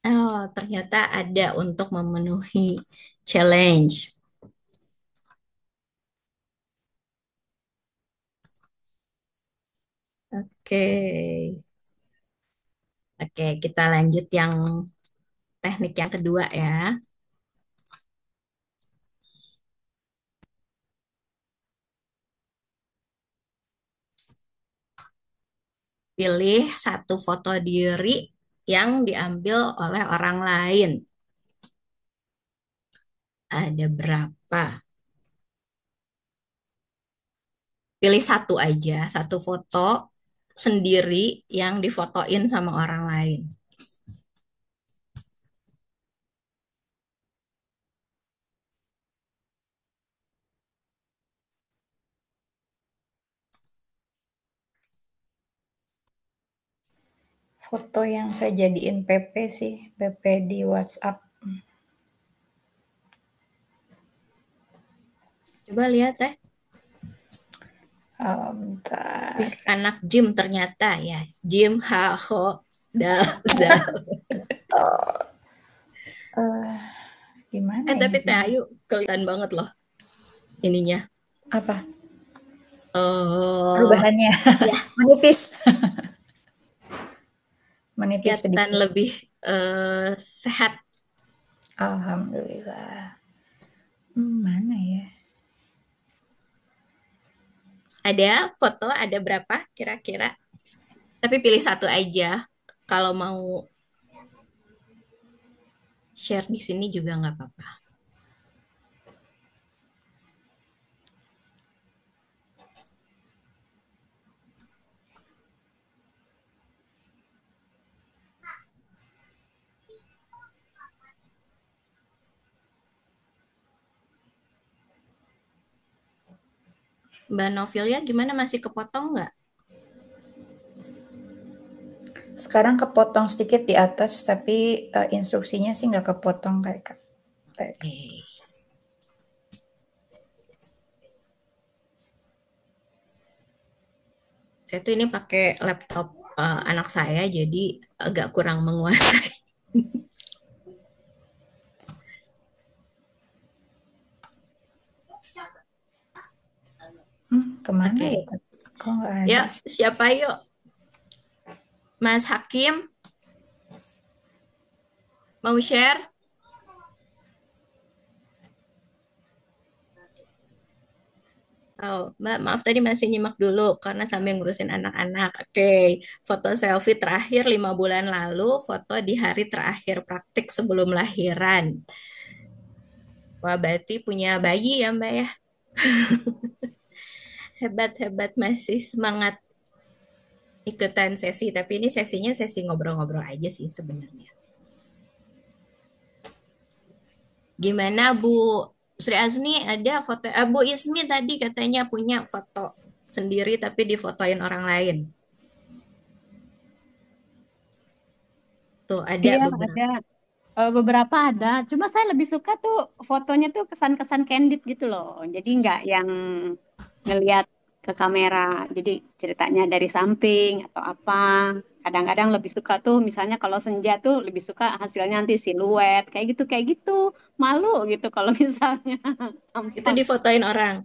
Oh, ternyata ada untuk memenuhi challenge. Oke. Oke, kita lanjut yang teknik yang kedua ya. Pilih satu foto diri yang diambil oleh orang lain. Ada berapa? Pilih satu aja, satu foto sendiri yang difotoin sama orang lain. Foto yang saya jadiin PP sih, PP di WhatsApp. Coba lihat teh. Bentar. Wih, anak gym ternyata ya. Gym ha ho dal zal. Gimana Tapi ini? Teh Ayu kelihatan banget loh ininya. Apa? Oh, Perubahannya. ya Menipis. Menipis kelihatan sedikit. lebih sehat. Alhamdulillah. Mana ya? Ada foto, ada berapa kira-kira? Tapi pilih satu aja. Kalau mau share di sini juga nggak apa-apa. Mbak Novelia gimana, masih kepotong nggak? Sekarang kepotong sedikit di atas, tapi instruksinya sih nggak kepotong kayak Kak. Oke. Saya tuh ini pakai laptop anak saya, jadi agak kurang menguasai. Kemana Oke. ya? Kok nggak ada? Ya, siapa yuk? Mas Hakim? Mau share? Oh, Mbak, maaf tadi masih nyimak dulu karena sambil ngurusin anak-anak. Oke, foto selfie terakhir 5 bulan lalu, foto di hari terakhir praktik sebelum lahiran. Wah, berarti punya bayi ya, Mbak ya? Hebat-hebat, masih semangat ikutan sesi. Tapi ini sesinya sesi ngobrol-ngobrol aja sih sebenarnya. Gimana Bu Sri Azni, ada foto Bu Ismi tadi katanya punya foto sendiri tapi difotoin orang lain. Tuh ada Iya, beberapa. ada. Beberapa ada. Cuma saya lebih suka tuh fotonya tuh kesan-kesan candid gitu loh. Jadi nggak yang ngelihat ke kamera. Jadi ceritanya dari samping atau apa. Kadang-kadang lebih suka tuh misalnya kalau senja tuh lebih suka hasilnya nanti siluet kayak gitu. Malu gitu kalau misalnya Itu tampak. difotoin orang.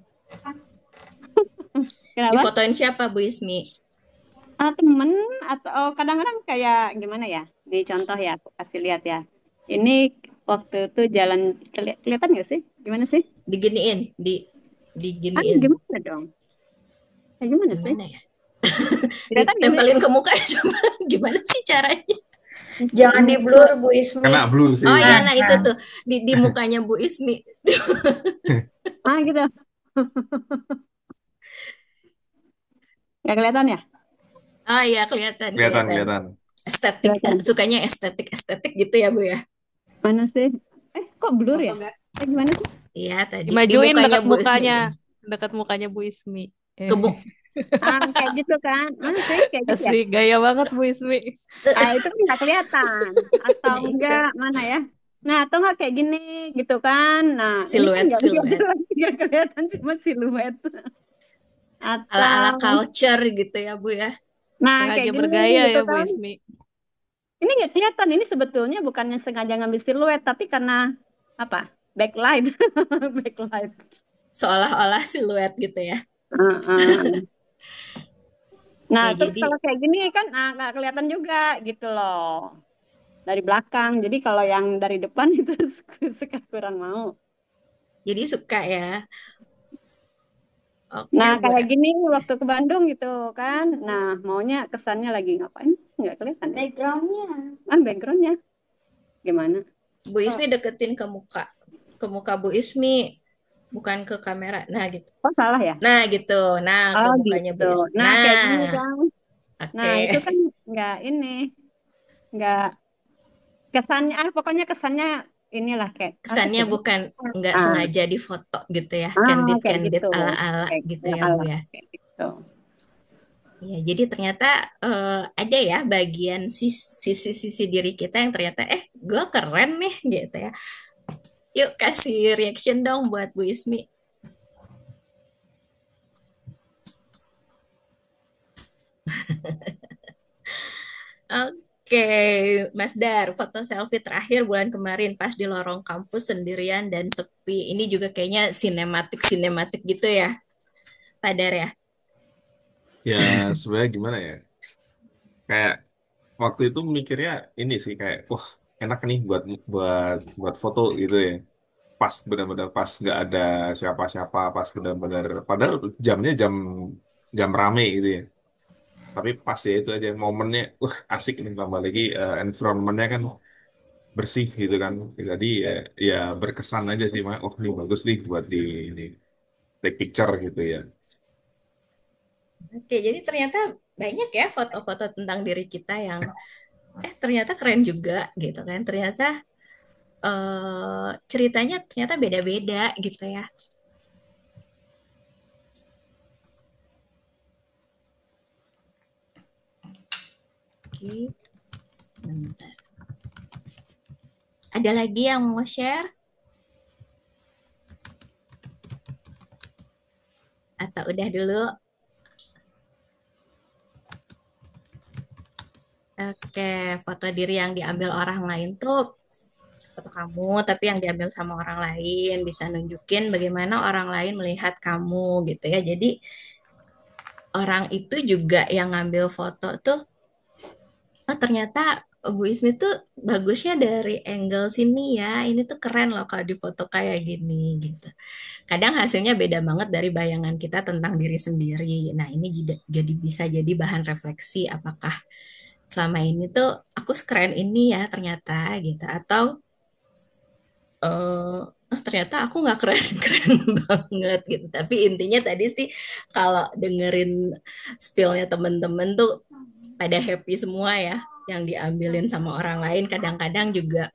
Kenapa? Difotoin siapa Bu Ismi? Temen atau kadang-kadang kayak gimana ya? Di contoh ya, aku kasih lihat ya. Ini waktu itu jalan kelihatan nggak sih? Gimana sih? Diginiin, diginiin. Gimana dong? Gimana sih? Gimana ya? Kelihatan nggak sih? Ditempelin ke muka coba. Gimana sih caranya? Jangan di blur Bu Ismi. Kena blur sih. Oh iya, nah itu tuh di mukanya Bu Ismi. Gitu. Nggak kelihatan ya? Oh iya, kelihatan. Kelihatan. Estetik, Kelihatan. sukanya estetik gitu ya Bu ya? Mana sih? Kok blur ya? Gimana sih? Iya, tadi di Dimajuin mukanya dekat Bu Ismi. mukanya. Dekat mukanya Bu Ismi. Kebuk. Kayak gitu kan? Mana sih? Kayak gitu ya? Asik, gaya banget Bu Ismi. Itu kan nggak kelihatan. Atau Nah, itu. enggak, mana ya? Nah, atau nggak kayak gini gitu kan? Nah, ini kan nggak jelas, nggak kelihatan cuma siluet. Ala-ala Atau, culture gitu ya Bu ya? nah Sengaja kayak gini bergaya gitu ya Bu kan? Ismi. Ini nggak kelihatan. Ini sebetulnya bukannya sengaja ngambil siluet, tapi karena apa? Backlight, backlight. Seolah-olah siluet gitu ya. Nah, Ya, terus jadi kalau kayak gini kan nggak kelihatan juga gitu loh dari belakang. Jadi kalau yang dari depan itu suka kurang mau. jadi suka ya. Oke, Nah, Bu. kayak gini waktu ke Bandung gitu kan. Nah, maunya kesannya lagi ngapain? Nggak kelihatan. Backgroundnya. Backgroundnya. Gimana? Bu Ismi deketin ke muka Bu Ismi, bukan ke kamera. Nah, gitu. Oh, salah ya? Nah, gitu. Nah, ke mukanya Bu gitu. Ismi. Nah, kayak gini kan. Nah, Oke. itu kan nggak kesannya, pokoknya kesannya inilah kayak Kesannya bukan nggak Ah. sengaja difoto gitu ya. kayak Candid gitu. ala-ala Kayak gitu gitu, ya, Bu ya. kayak gitu. Ya, jadi ternyata ada ya bagian sisi-sisi diri kita yang ternyata gue keren nih gitu ya. Yuk kasih reaction dong buat Bu Ismi. Oke, Mas Dar, foto selfie terakhir bulan kemarin pas di lorong kampus sendirian dan sepi. Ini juga kayaknya sinematik gitu ya, Pak Dar ya. Ya sebenarnya gimana ya? Kayak waktu itu mikirnya ini sih kayak, wah enak nih buat buat foto gitu ya. Pas benar-benar pas nggak ada siapa-siapa, pas benar-benar padahal jamnya jam jam rame gitu ya. Tapi pas ya itu aja momennya, asik nih tambah lagi environmentnya kan bersih gitu kan. Jadi ya berkesan aja sih, Mak. Oh ini bagus nih buat di ini take picture gitu ya. Oke, jadi ternyata banyak ya foto-foto tentang diri kita yang ternyata keren juga gitu kan. Ternyata ceritanya ternyata beda-beda gitu ya. Oke, bentar. Ada lagi yang mau share atau udah dulu? Oke, foto diri yang diambil orang lain tuh foto kamu, tapi yang diambil sama orang lain bisa nunjukin bagaimana orang lain melihat kamu gitu ya. Jadi orang itu juga yang ngambil foto tuh, oh ternyata Bu Ismi tuh bagusnya dari angle sini ya. Ini tuh keren loh kalau di foto kayak gini gitu. Kadang hasilnya beda banget dari bayangan kita tentang diri sendiri. Nah, ini jadi bisa jadi bahan refleksi apakah selama ini tuh aku sekeren ini ya ternyata gitu atau ternyata aku nggak keren-keren banget gitu. Tapi intinya tadi sih kalau dengerin spillnya temen-temen tuh pada happy semua ya yang diambilin sama orang lain. Kadang-kadang juga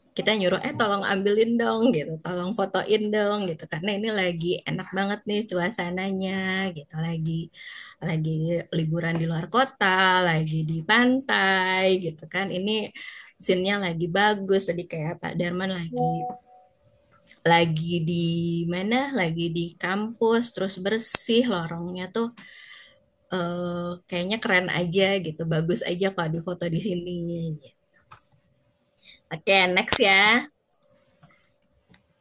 kita nyuruh tolong ambilin dong gitu, tolong fotoin dong gitu karena ini lagi enak banget nih suasananya gitu, lagi liburan di luar kota, lagi di pantai gitu kan. Ini scene-nya lagi bagus tadi kayak Pak Darman lagi di mana? Lagi di kampus, terus bersih lorongnya tuh kayaknya keren aja gitu, bagus aja kalau di foto di sini. Oke, next ya.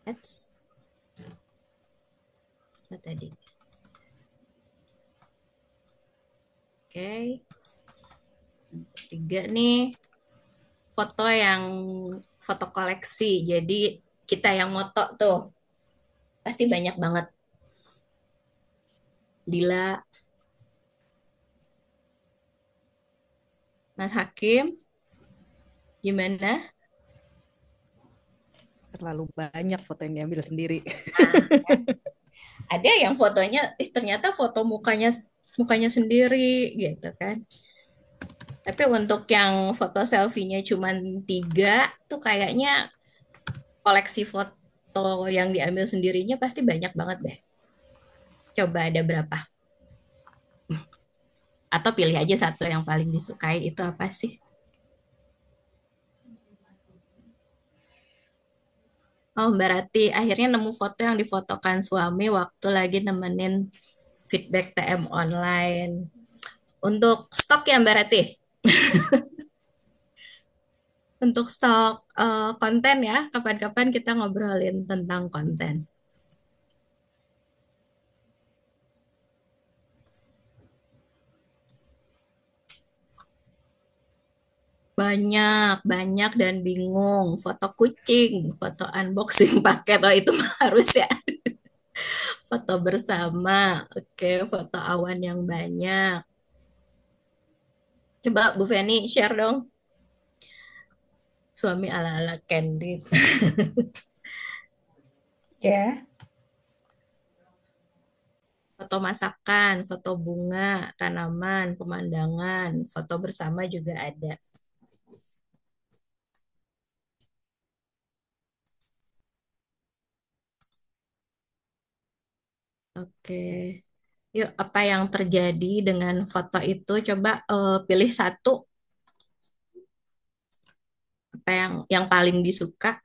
Next. Apa tadi? Oke, tiga nih foto yang foto koleksi. Jadi kita yang moto tuh pasti banyak banget. Dila, Mas Hakim, gimana? Terlalu banyak foto yang diambil sendiri. Nah, kan ada yang fotonya, ternyata foto mukanya sendiri gitu kan. Tapi untuk yang foto selfie-nya cuma tiga, tuh kayaknya koleksi foto yang diambil sendirinya pasti banyak banget deh. Coba ada berapa? Atau pilih aja satu yang paling disukai itu apa sih? Oh, berarti akhirnya nemu foto yang difotokan suami waktu lagi nemenin feedback TM online. Untuk stok ya Mbak Rati? Untuk stok konten ya, kapan-kapan kita ngobrolin tentang konten. Banyak, banyak dan bingung. Foto kucing, foto unboxing paket, oh itu mah harus ya. Foto bersama, oke, foto awan yang banyak. Coba Bu Feni share dong, suami ala-ala candid. Ya, Foto masakan, foto bunga, tanaman, pemandangan, foto bersama juga ada. Oke. Yuk, apa yang terjadi dengan foto itu? Coba pilih satu, apa yang paling disuka.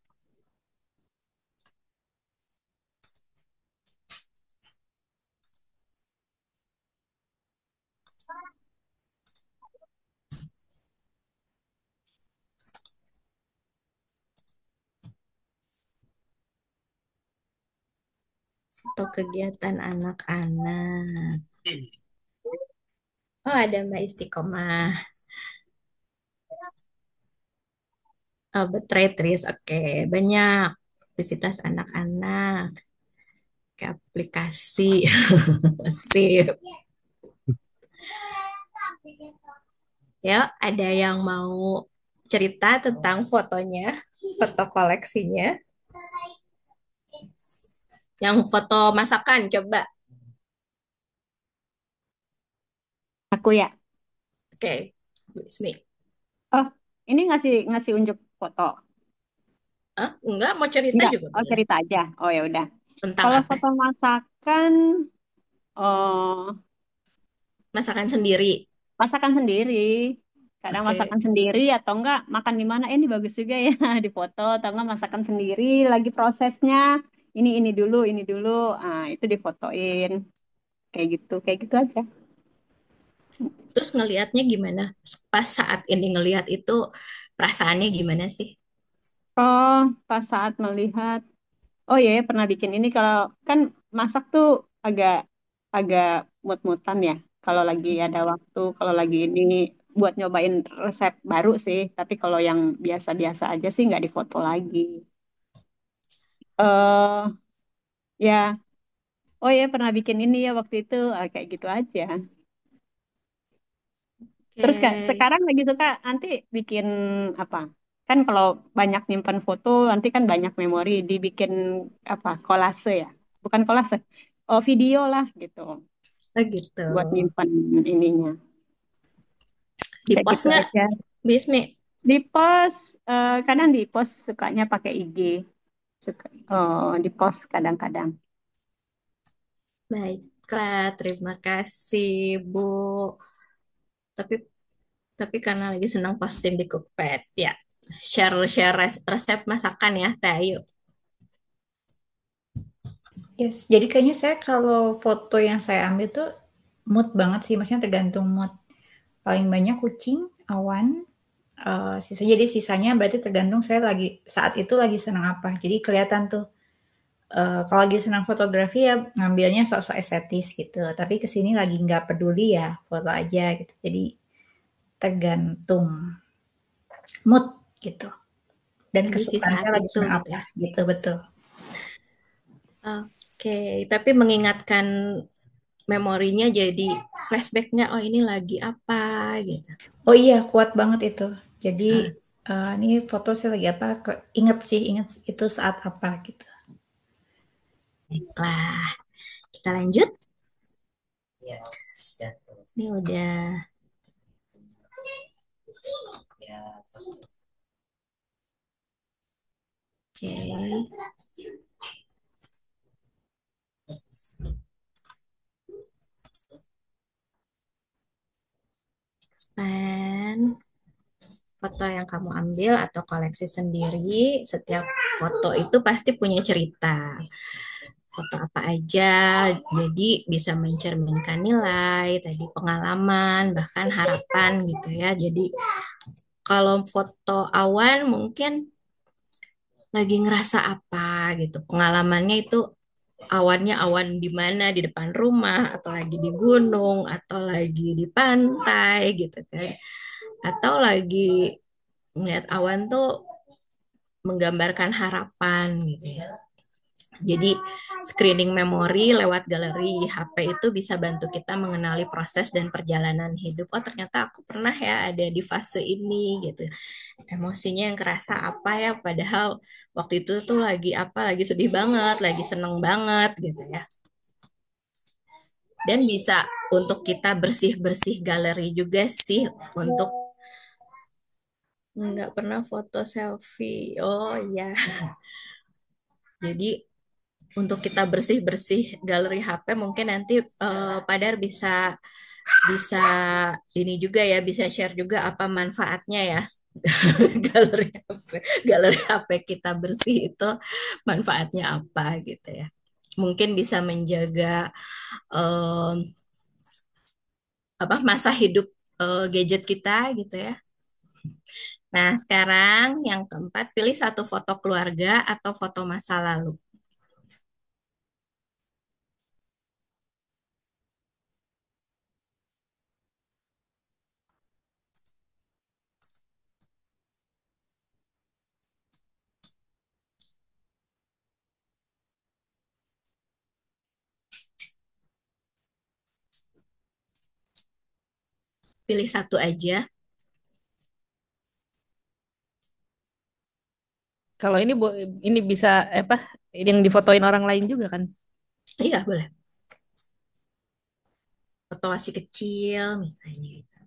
Foto kegiatan anak-anak. Oh, ada Mbak Istiqomah. Oh, Betretris. Oke, banyak aktivitas anak-anak. Ke aplikasi. Sip. Ya, ada yang mau cerita tentang fotonya, foto koleksinya. Yang foto masakan, coba. Aku ya. Oke, Bu Ismi. Oh, ini ngasih ngasih unjuk foto. Ah, enggak, mau cerita Enggak, juga oh boleh. cerita aja. Oh ya udah. Tentang Kalau apa? foto masakan, Masakan sendiri. masakan sendiri. Kadang Oke. masakan sendiri atau enggak makan di mana ini bagus juga ya di foto atau enggak masakan sendiri lagi prosesnya ini dulu ini dulu itu difotoin kayak gitu aja. Terus ngelihatnya gimana? Pas saat ini ngelihat itu perasaannya gimana sih? Oh, pas saat melihat, oh ya pernah bikin ini kalau kan masak tuh agak agak mut-mutan ya. Kalau lagi ada waktu, kalau lagi ini buat nyobain resep baru sih. Tapi kalau yang biasa-biasa aja sih nggak difoto lagi. eh Ya, oh ya pernah bikin ini ya waktu itu kayak gitu aja. Terus Kak, Oke. sekarang lagi suka nanti bikin apa? Kan kalau banyak nyimpan foto nanti kan banyak memori dibikin apa? Kolase ya. Bukan kolase. Oh, video lah gitu Oh gitu. buat nyimpan ininya. Di Kayak post gitu nggak, aja. Bismi? Di post kadang di post sukanya pakai IG. Suka di post kadang-kadang. Baiklah, terima kasih, Bu. Tapi tapi karena lagi senang posting di Cookpad, ya. Share-share resep masakan ya, Teh Ayu. Yes, jadi kayaknya saya kalau foto yang saya ambil tuh mood banget sih, maksudnya tergantung mood. Paling banyak kucing, awan, jadi sisanya berarti tergantung saya lagi saat itu lagi senang apa. Jadi kelihatan tuh, kalau lagi senang fotografi ya ngambilnya sok-sok estetis gitu, tapi kesini lagi nggak peduli ya foto aja gitu. Jadi tergantung mood gitu dan Kondisi kesukaan saat saya lagi itu senang gitu apa ya. gitu, betul. Oke, tapi mengingatkan memorinya jadi flashbacknya, oh ini lagi apa gitu. Oh iya, kuat banget itu. Jadi, Ah, ini foto saya lagi apa, inget sih, inget itu saat apa gitu. baiklah, kita lanjut. Ini udah. Oke. Expand. Foto yang kamu ambil atau koleksi sendiri, setiap foto itu pasti punya cerita. Foto apa aja, jadi bisa mencerminkan nilai, tadi pengalaman, bahkan harapan gitu ya. Jadi kalau foto awan mungkin lagi ngerasa apa gitu. Pengalamannya itu awannya awan di mana, di depan rumah, atau lagi di gunung, atau lagi di pantai gitu kan. Atau lagi ngeliat awan tuh menggambarkan harapan gitu ya. Jadi screening memori lewat galeri HP itu bisa bantu kita mengenali proses dan perjalanan hidup. Oh ternyata aku pernah ya ada di fase ini gitu. Emosinya yang kerasa apa ya, padahal waktu itu tuh lagi apa, lagi sedih banget, lagi seneng banget gitu ya. Dan bisa untuk kita bersih-bersih galeri juga sih untuk nggak pernah foto selfie. Oh iya. Jadi untuk kita bersih-bersih galeri HP, mungkin nanti Padar bisa bisa ini juga ya, bisa share juga apa manfaatnya ya. galeri HP galeri HP kita bersih itu manfaatnya apa gitu ya. Mungkin bisa menjaga em, apa masa hidup gadget kita gitu ya. Nah, sekarang yang keempat, pilih satu foto keluarga atau foto masa lalu. Pilih satu aja. Kalau ini bisa apa yang difotoin orang lain juga kan? Iya, boleh. Foto masih kecil misalnya gitu.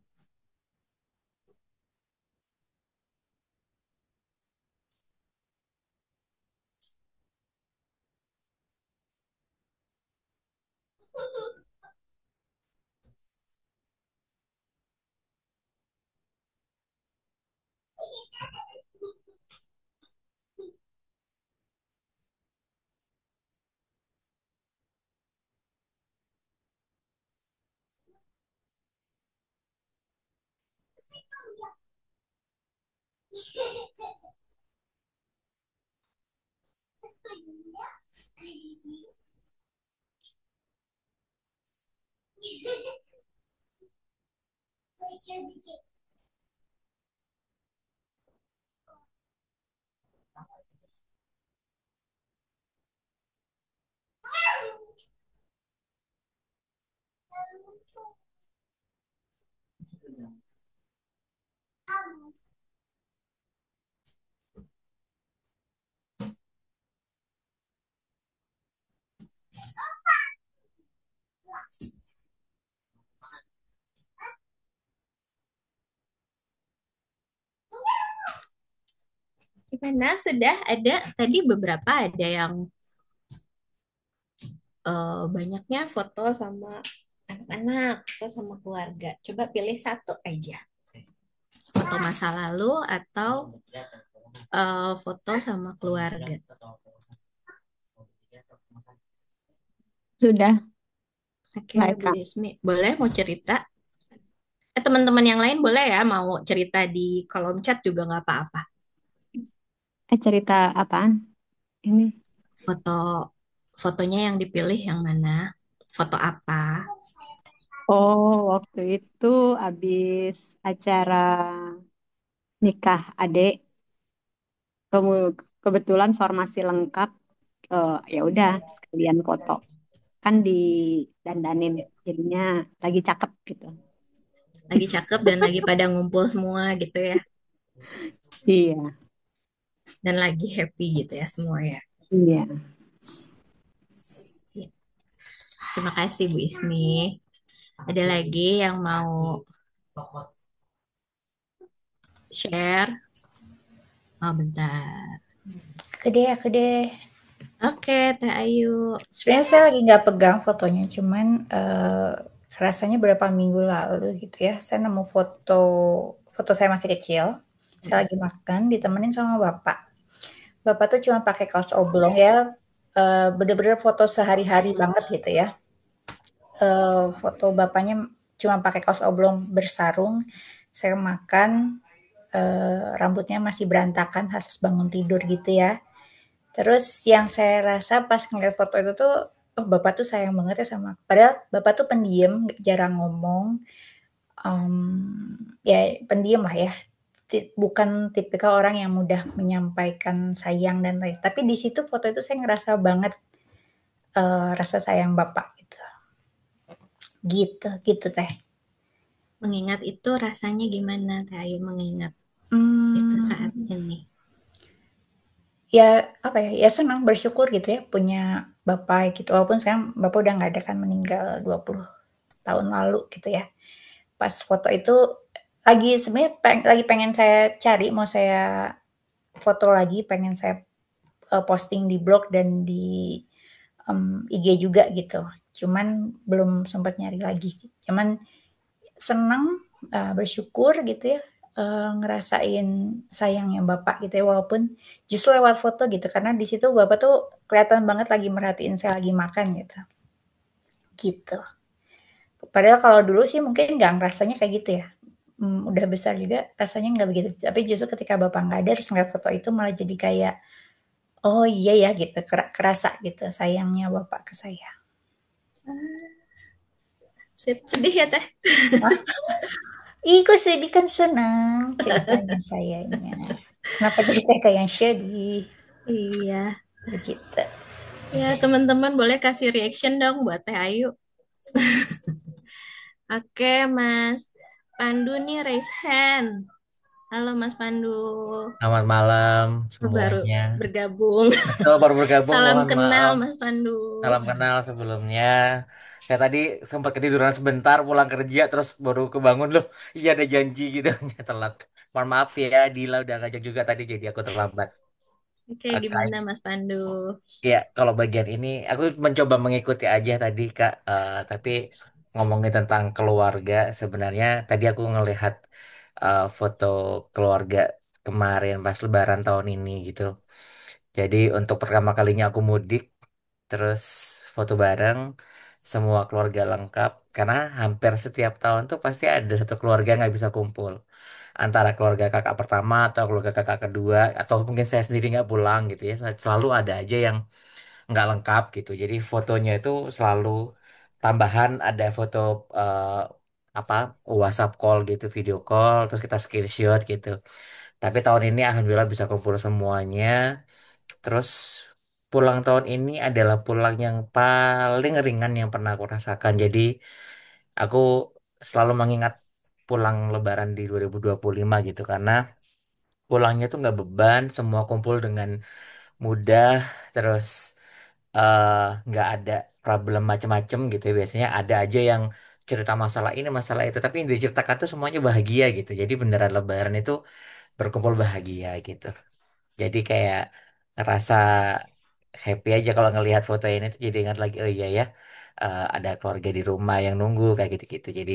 Gimana? Sudah ada tadi beberapa ada yang banyaknya foto sama anak-anak, foto sama keluarga. Coba pilih satu aja. Foto masa lalu atau foto sama keluarga. Sudah, Oke, Mbak Bu Eka. Yusmi. Boleh mau cerita? Teman-teman yang lain boleh ya mau cerita di kolom chat juga nggak apa-apa. Cerita apaan? Ini. Foto fotonya yang dipilih yang mana? Foto apa? Oh, waktu itu habis acara nikah adik, kebetulan formasi lengkap, ya udah sekalian foto. Kan didandanin, jadinya lagi cakep gitu. Lagi cakep dan lagi pada ngumpul semua gitu ya. Iya, Dan lagi happy gitu ya semua ya. iya. Ya. Terima kasih Bu Ismi. Ada lagi yang mau share? Oh, bentar. Aku deh. Oke, Teh Ayu. Sebenarnya saya lagi nggak pegang fotonya, cuman rasanya berapa minggu lalu gitu ya, saya nemu foto saya masih kecil. Saya lagi makan, ditemenin sama bapak. Bapak tuh cuma pakai kaos oblong ya, bener-bener foto sehari-hari banget gitu ya. Foto bapaknya cuma pakai kaos oblong bersarung. Saya makan, rambutnya masih berantakan, khas bangun tidur gitu ya. Terus yang saya rasa pas ngeliat foto itu tuh, oh bapak tuh sayang banget ya sama aku. Padahal bapak tuh pendiam, jarang ngomong, ya pendiam lah ya. Bukan tipikal orang yang mudah menyampaikan sayang dan lain. Tapi di situ foto itu saya ngerasa banget rasa sayang bapak gitu. Gitu teh. Mengingat itu rasanya gimana Teh Ayu mengingat itu saat Hmm, ini? ya apa ya? Ya senang bersyukur gitu ya punya bapak gitu. Walaupun sekarang bapak udah nggak ada kan meninggal 20 tahun lalu gitu ya. Pas foto itu lagi sebenarnya lagi pengen saya cari, mau saya foto lagi, pengen saya posting di blog dan di IG juga gitu. Cuman belum sempat nyari lagi. Cuman senang, bersyukur gitu ya, ngerasain sayangnya Bapak gitu ya, walaupun justru lewat foto gitu, karena di situ Bapak tuh kelihatan banget lagi merhatiin saya lagi makan gitu, gitu. Padahal kalau dulu sih mungkin nggak ngerasanya kayak gitu ya, udah besar juga rasanya nggak begitu, tapi justru ketika Bapak nggak ada terus ngeliat foto itu malah jadi kayak, "Oh iya ya," gitu, kerasa gitu sayangnya Bapak ke saya. Sedih ya Teh. Wah, ih kok sedih, kan senang ceritanya sayanya. Kenapa jadi saya kayak yang sedih? Iya. Begitu. Ya, teman-teman boleh kasih reaction dong buat Teh Ayu. Oke, Mas Pandu nih raise hand. Halo Mas Pandu. Selamat malam Baru semuanya. bergabung. Betul, baru bergabung, Salam mohon kenal maaf. Mas Pandu. Salam kenal sebelumnya. Saya tadi sempat ketiduran sebentar pulang kerja terus baru kebangun loh. Iya ada janji gitu. Telat. Mohon maaf ya, Dila udah ngajak juga tadi jadi aku terlambat. Oke, gimana Oke. Mas Pandu? Ya, kalau bagian ini aku mencoba mengikuti aja tadi Kak. Tapi ngomongin tentang keluarga, sebenarnya tadi aku ngelihat foto keluarga kemarin pas Lebaran tahun ini gitu. Jadi untuk pertama kalinya aku mudik, terus foto bareng, semua keluarga lengkap. Karena hampir setiap tahun tuh pasti ada satu keluarga yang nggak bisa kumpul. Antara keluarga kakak pertama atau keluarga kakak kedua, atau mungkin saya sendiri nggak pulang gitu ya. Selalu ada aja yang nggak lengkap gitu. Jadi fotonya itu selalu tambahan ada foto eh, apa WhatsApp call gitu, video call, terus kita screenshot gitu. Tapi tahun ini alhamdulillah bisa kumpul semuanya. Terus pulang tahun ini adalah pulang yang paling ringan yang pernah aku rasakan. Jadi aku selalu mengingat pulang Lebaran di 2025 gitu karena pulangnya tuh nggak beban, semua kumpul dengan mudah, terus eh, nggak ada problem macem-macem gitu ya. Biasanya ada aja yang cerita masalah ini masalah itu, tapi yang diceritakan tuh semuanya bahagia gitu. Jadi beneran Lebaran itu berkumpul bahagia gitu. Jadi kayak ngerasa happy aja kalau ngelihat foto ini tuh jadi ingat lagi oh iya ya ada keluarga di rumah yang nunggu kayak gitu-gitu. Jadi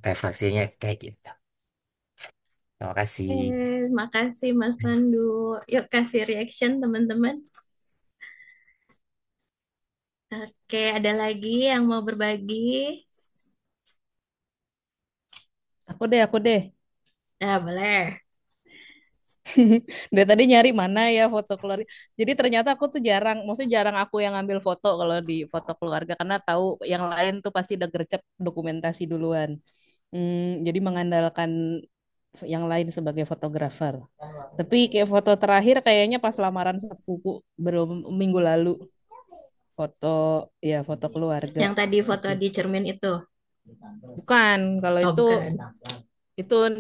refleksinya kayak gitu. Terima kasih. Makasih Mas Pandu. Yuk kasih reaction teman-teman. Oke, ada lagi yang mau berbagi? Aku deh. Ya, boleh. Dari tadi nyari mana ya foto keluarga. Jadi ternyata aku tuh jarang, maksudnya jarang aku yang ngambil foto kalau di foto keluarga karena tahu yang lain tuh pasti udah gercep dokumentasi duluan. Jadi mengandalkan yang lain sebagai fotografer. Tapi kayak foto terakhir kayaknya pas lamaran sepupu belum minggu lalu foto ya foto keluarga Yang tadi foto gitu. di cermin itu. Bukan, kalau Oh, itu bukan.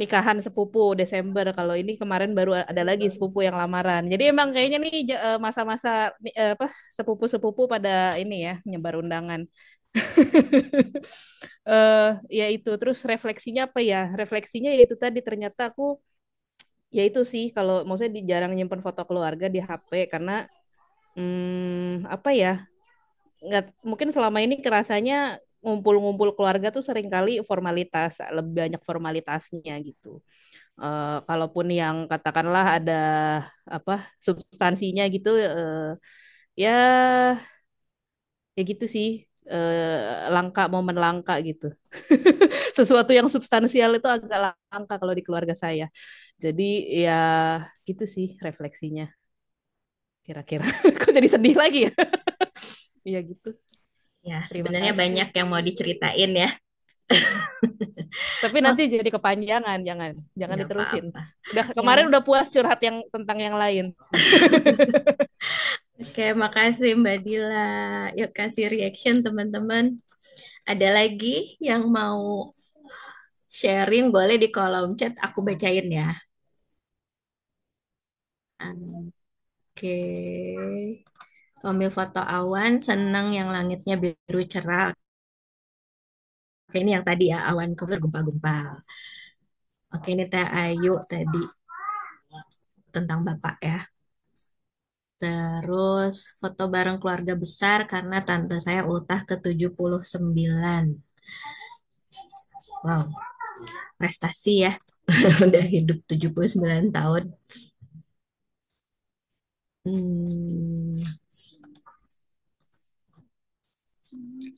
nikahan sepupu Desember. Kalau ini kemarin baru ada lagi sepupu yang lamaran. Jadi emang kayaknya nih masa-masa apa sepupu-sepupu pada ini ya nyebar undangan. Ya itu terus refleksinya apa ya? Refleksinya ya itu tadi ternyata aku ya itu sih kalau maksudnya jarang nyimpen foto keluarga di HP karena apa ya? Nggak mungkin selama ini kerasanya ngumpul-ngumpul keluarga tuh seringkali formalitas, lebih banyak formalitasnya gitu. Kalaupun yang katakanlah ada apa substansinya gitu, ya ya gitu sih, langka momen langka gitu. Sesuatu yang substansial itu agak langka kalau di keluarga saya. Jadi ya gitu sih refleksinya kira-kira. Kok jadi sedih lagi ya? Iya gitu. Ya, Terima sebenarnya kasih. banyak yang mau diceritain ya. Tapi Oh, nanti jadi kepanjangan, jangan, jangan nggak diterusin. apa-apa. Udah Ya, kemarin udah puas curhat yang tentang yang lain. oke, makasih Mbak Dila. Yuk kasih reaction teman-teman. Ada lagi yang mau sharing boleh di kolom chat aku bacain ya. Oke. Ambil foto awan, senang yang langitnya biru cerah. Oke, ini yang tadi ya, awan kemudian gumpal-gumpal. Oke, ini Teh Ayu tadi tentang Bapak ya. Terus foto bareng keluarga besar karena tante saya ultah ke 79. Wow, prestasi ya. Udah hidup 79 tahun. Hmm,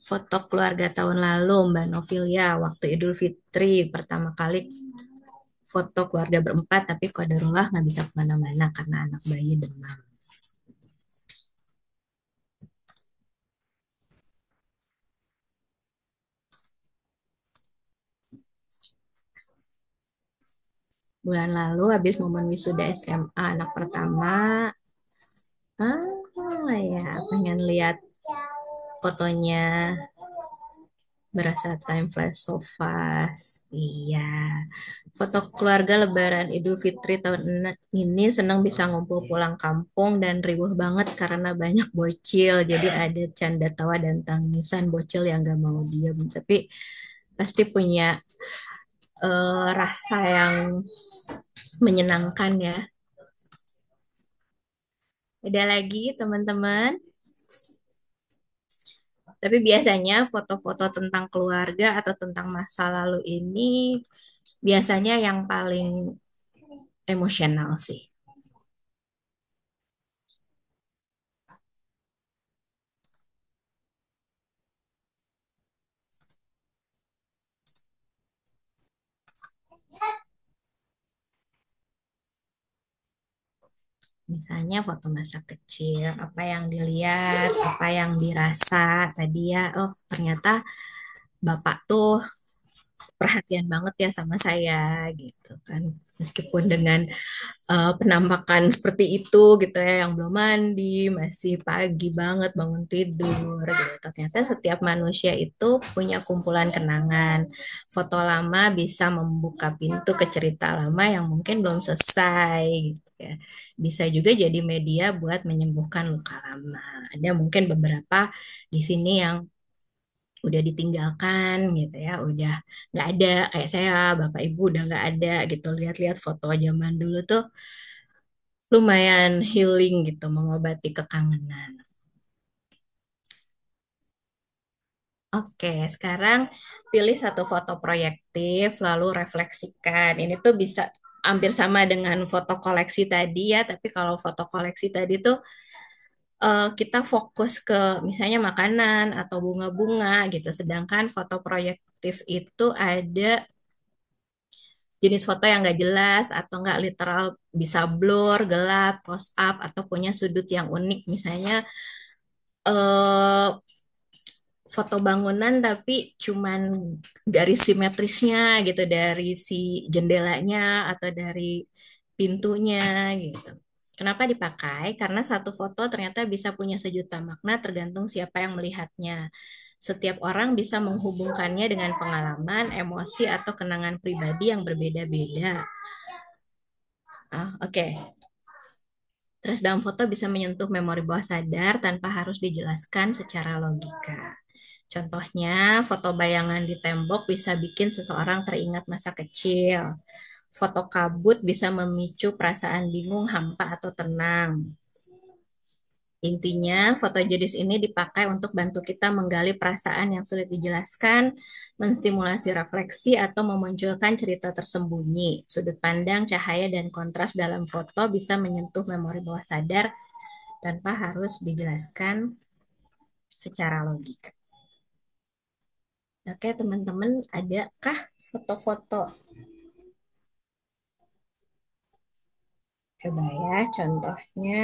foto keluarga tahun lalu, Mbak Novilia, waktu Idul Fitri, pertama kali foto keluarga berempat, tapi qadarullah nggak bisa kemana-mana karena anak bayi demam. Bulan lalu habis momen wisuda SMA anak pertama, ya pengen lihat fotonya, berasa time flies so fast. Iya. Foto keluarga Lebaran Idul Fitri tahun ini senang bisa ngumpul pulang kampung dan riuh banget karena banyak bocil. Jadi ada canda tawa dan tangisan bocil yang gak mau diam. Tapi pasti punya rasa yang menyenangkan ya. Ada lagi teman-teman. Tapi biasanya foto-foto tentang keluarga atau tentang masa lalu ini biasanya yang paling emosional sih. Misalnya foto masa kecil, apa yang dilihat, apa yang dirasa tadi ya, oh ternyata bapak tuh perhatian banget ya sama saya gitu kan. Meskipun dengan penampakan seperti itu gitu ya, yang belum mandi, masih pagi banget bangun tidur gitu. Ternyata setiap manusia itu punya kumpulan kenangan. Foto lama bisa membuka pintu ke cerita lama yang mungkin belum selesai gitu ya. Bisa juga jadi media buat menyembuhkan luka lama. Ada mungkin beberapa di sini yang udah ditinggalkan gitu ya, udah nggak ada kayak saya, bapak ibu udah nggak ada gitu. Lihat-lihat foto zaman dulu tuh lumayan healing gitu, mengobati kekangenan. Oke, sekarang pilih satu foto proyektif, lalu refleksikan. Ini tuh bisa hampir sama dengan foto koleksi tadi ya, tapi kalau foto koleksi tadi tuh kita fokus ke misalnya makanan atau bunga-bunga gitu. Sedangkan foto proyektif itu ada jenis foto yang nggak jelas atau nggak literal, bisa blur, gelap, close up, atau punya sudut yang unik. Misalnya eh, foto bangunan tapi cuman dari simetrisnya gitu, dari si jendelanya atau dari pintunya gitu. Kenapa dipakai? Karena satu foto ternyata bisa punya sejuta makna tergantung siapa yang melihatnya. Setiap orang bisa menghubungkannya dengan pengalaman, emosi, atau kenangan pribadi yang berbeda-beda. Oke. Terus dalam foto bisa menyentuh memori bawah sadar tanpa harus dijelaskan secara logika. Contohnya, foto bayangan di tembok bisa bikin seseorang teringat masa kecil. Foto kabut bisa memicu perasaan bingung, hampa, atau tenang. Intinya, foto jenis ini dipakai untuk bantu kita menggali perasaan yang sulit dijelaskan, menstimulasi refleksi, atau memunculkan cerita tersembunyi. Sudut pandang, cahaya, dan kontras dalam foto bisa menyentuh memori bawah sadar tanpa harus dijelaskan secara logika. Oke, teman-teman, adakah foto-foto? Coba ya, contohnya.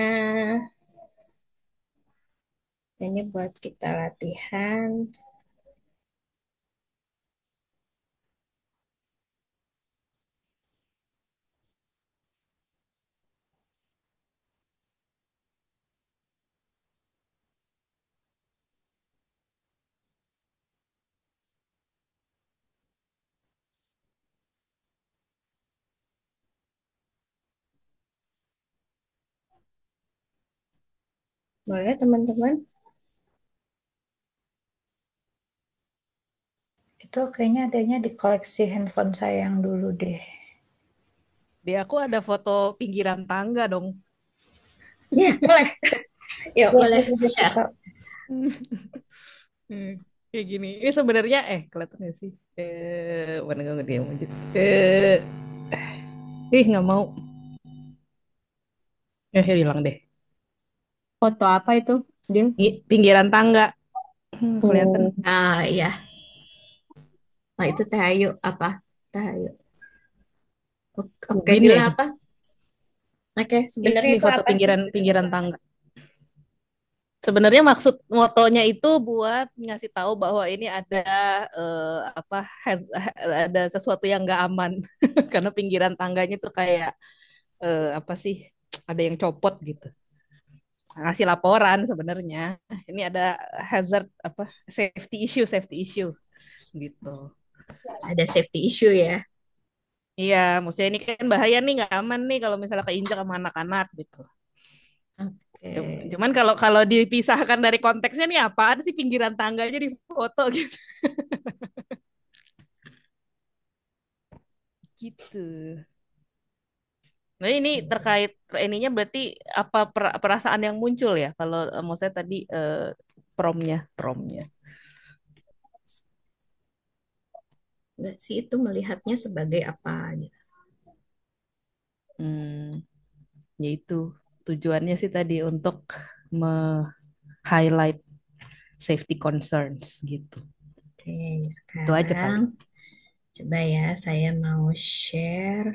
Ini buat kita latihan. Boleh, teman-teman? Itu kayaknya adanya di koleksi handphone saya yang dulu deh. Di aku ada foto pinggiran tangga dong. Ya, boleh. Yuk, Boleh, boleh boleh, share. Kak. Hmm, kayak gini. Ini sebenarnya kelihatan gak sih? Mana gue dia aja. Nggak mau. Hilang deh. Foto apa itu, Din? Pinggiran tangga. Kelihatan. Oh, Ah, iya. Oh, itu Teh Ayu apa? Teh Ayu. Oke, Ubin ya Dila itu. apa? Oke, sebenarnya Ini itu foto apa sih? pinggiran pinggiran tangga. Sebenarnya maksud motonya itu buat ngasih tahu bahwa ini ada apa ada sesuatu yang nggak aman karena pinggiran tangganya tuh kayak apa sih ada yang copot gitu. Ngasih laporan sebenarnya. Ini ada hazard apa safety issue gitu. Ada safety issue ya. Iya, maksudnya ini kan bahaya nih nggak aman nih kalau misalnya keinjak sama anak-anak gitu. Oke. Cuman kalau kalau dipisahkan dari konteksnya nih apaan sih pinggiran tangganya di foto gitu. Gitu. Nah ini terkait ininya berarti apa perasaan yang muncul ya kalau mau saya tadi promnya. Enggak sih, itu melihatnya sebagai apa gitu. Hmm, yaitu tujuannya sih tadi untuk me-highlight safety concerns gitu. Oke, Itu aja sekarang paling. coba ya, saya mau share.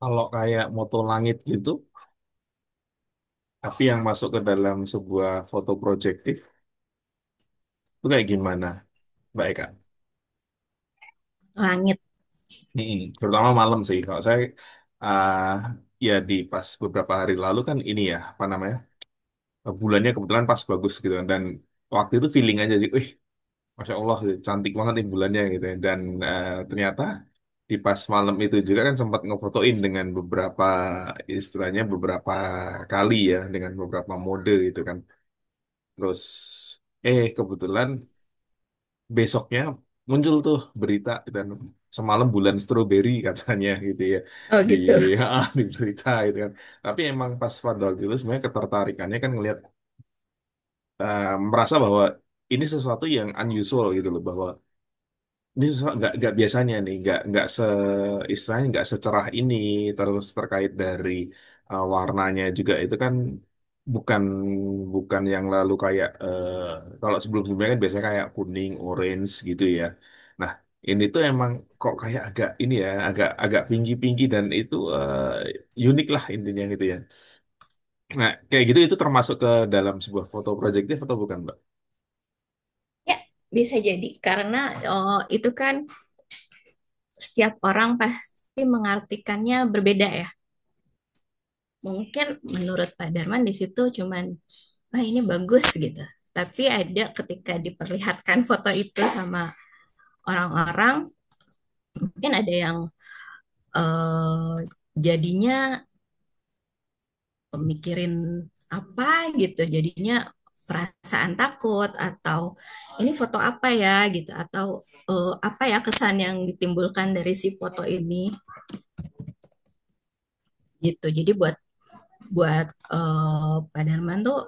Kalau kayak moto langit gitu, tapi yang masuk ke dalam sebuah foto proyektif, itu kayak gimana, Mbak Eka? Langit. Terutama malam sih. Kalau saya, ah, ya di pas beberapa hari lalu kan ini ya, apa namanya, bulannya kebetulan pas bagus gitu kan. Dan waktu itu feeling aja, jadi, wih, Masya Allah, cantik banget nih bulannya gitu ya. Dan ternyata di pas malam itu juga kan sempat ngefotoin dengan beberapa, istilahnya beberapa kali ya, dengan beberapa mode gitu kan. Terus kebetulan besoknya muncul tuh berita dan semalam bulan stroberi katanya gitu ya Oh di gitu. di berita gitu kan. Tapi emang pas pada waktu itu sebenarnya ketertarikannya kan ngelihat, merasa bahwa ini sesuatu yang unusual gitu loh, bahwa ini sesuatu nggak biasanya nih, nggak istilahnya nggak secerah ini. Terus terkait dari warnanya juga itu kan bukan bukan yang lalu kayak, kalau sebelum-sebelumnya kan biasanya kayak kuning, orange gitu ya. Nah, ini tuh emang kok kayak agak ini ya, agak agak pinky-pinky, dan itu unik lah intinya gitu ya. Nah, kayak gitu itu termasuk ke dalam sebuah foto proyektif atau bukan, Mbak? Ya, bisa jadi karena itu kan setiap orang pasti mengartikannya berbeda ya. Mungkin menurut Pak Darman di situ cuman, wah ini bagus gitu. Tapi ada ketika diperlihatkan foto itu sama orang-orang, mungkin ada yang eh, jadinya mikirin apa gitu, jadinya perasaan takut atau ini foto apa ya gitu, atau apa ya kesan yang ditimbulkan dari si foto ini gitu. Jadi buat buat Pak Darman tuh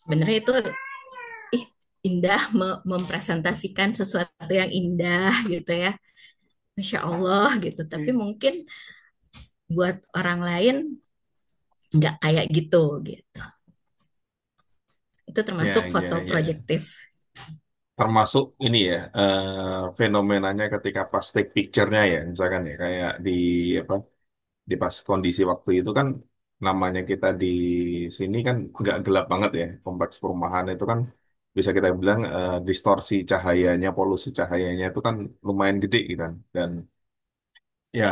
sebenarnya itu ih indah, mempresentasikan sesuatu yang indah gitu ya, Masya Allah gitu. Tapi mungkin buat orang lain nggak kayak gitu gitu. Itu termasuk Ya, foto ya, ya. proyektif. Termasuk ini ya, fenomenanya ketika pas take picture-nya ya, misalkan ya kayak di apa, di pas kondisi waktu itu kan, namanya kita di sini kan nggak gelap banget ya, kompleks perumahan itu kan bisa kita bilang, distorsi cahayanya, polusi cahayanya itu kan lumayan gede gitu kan. Dan ya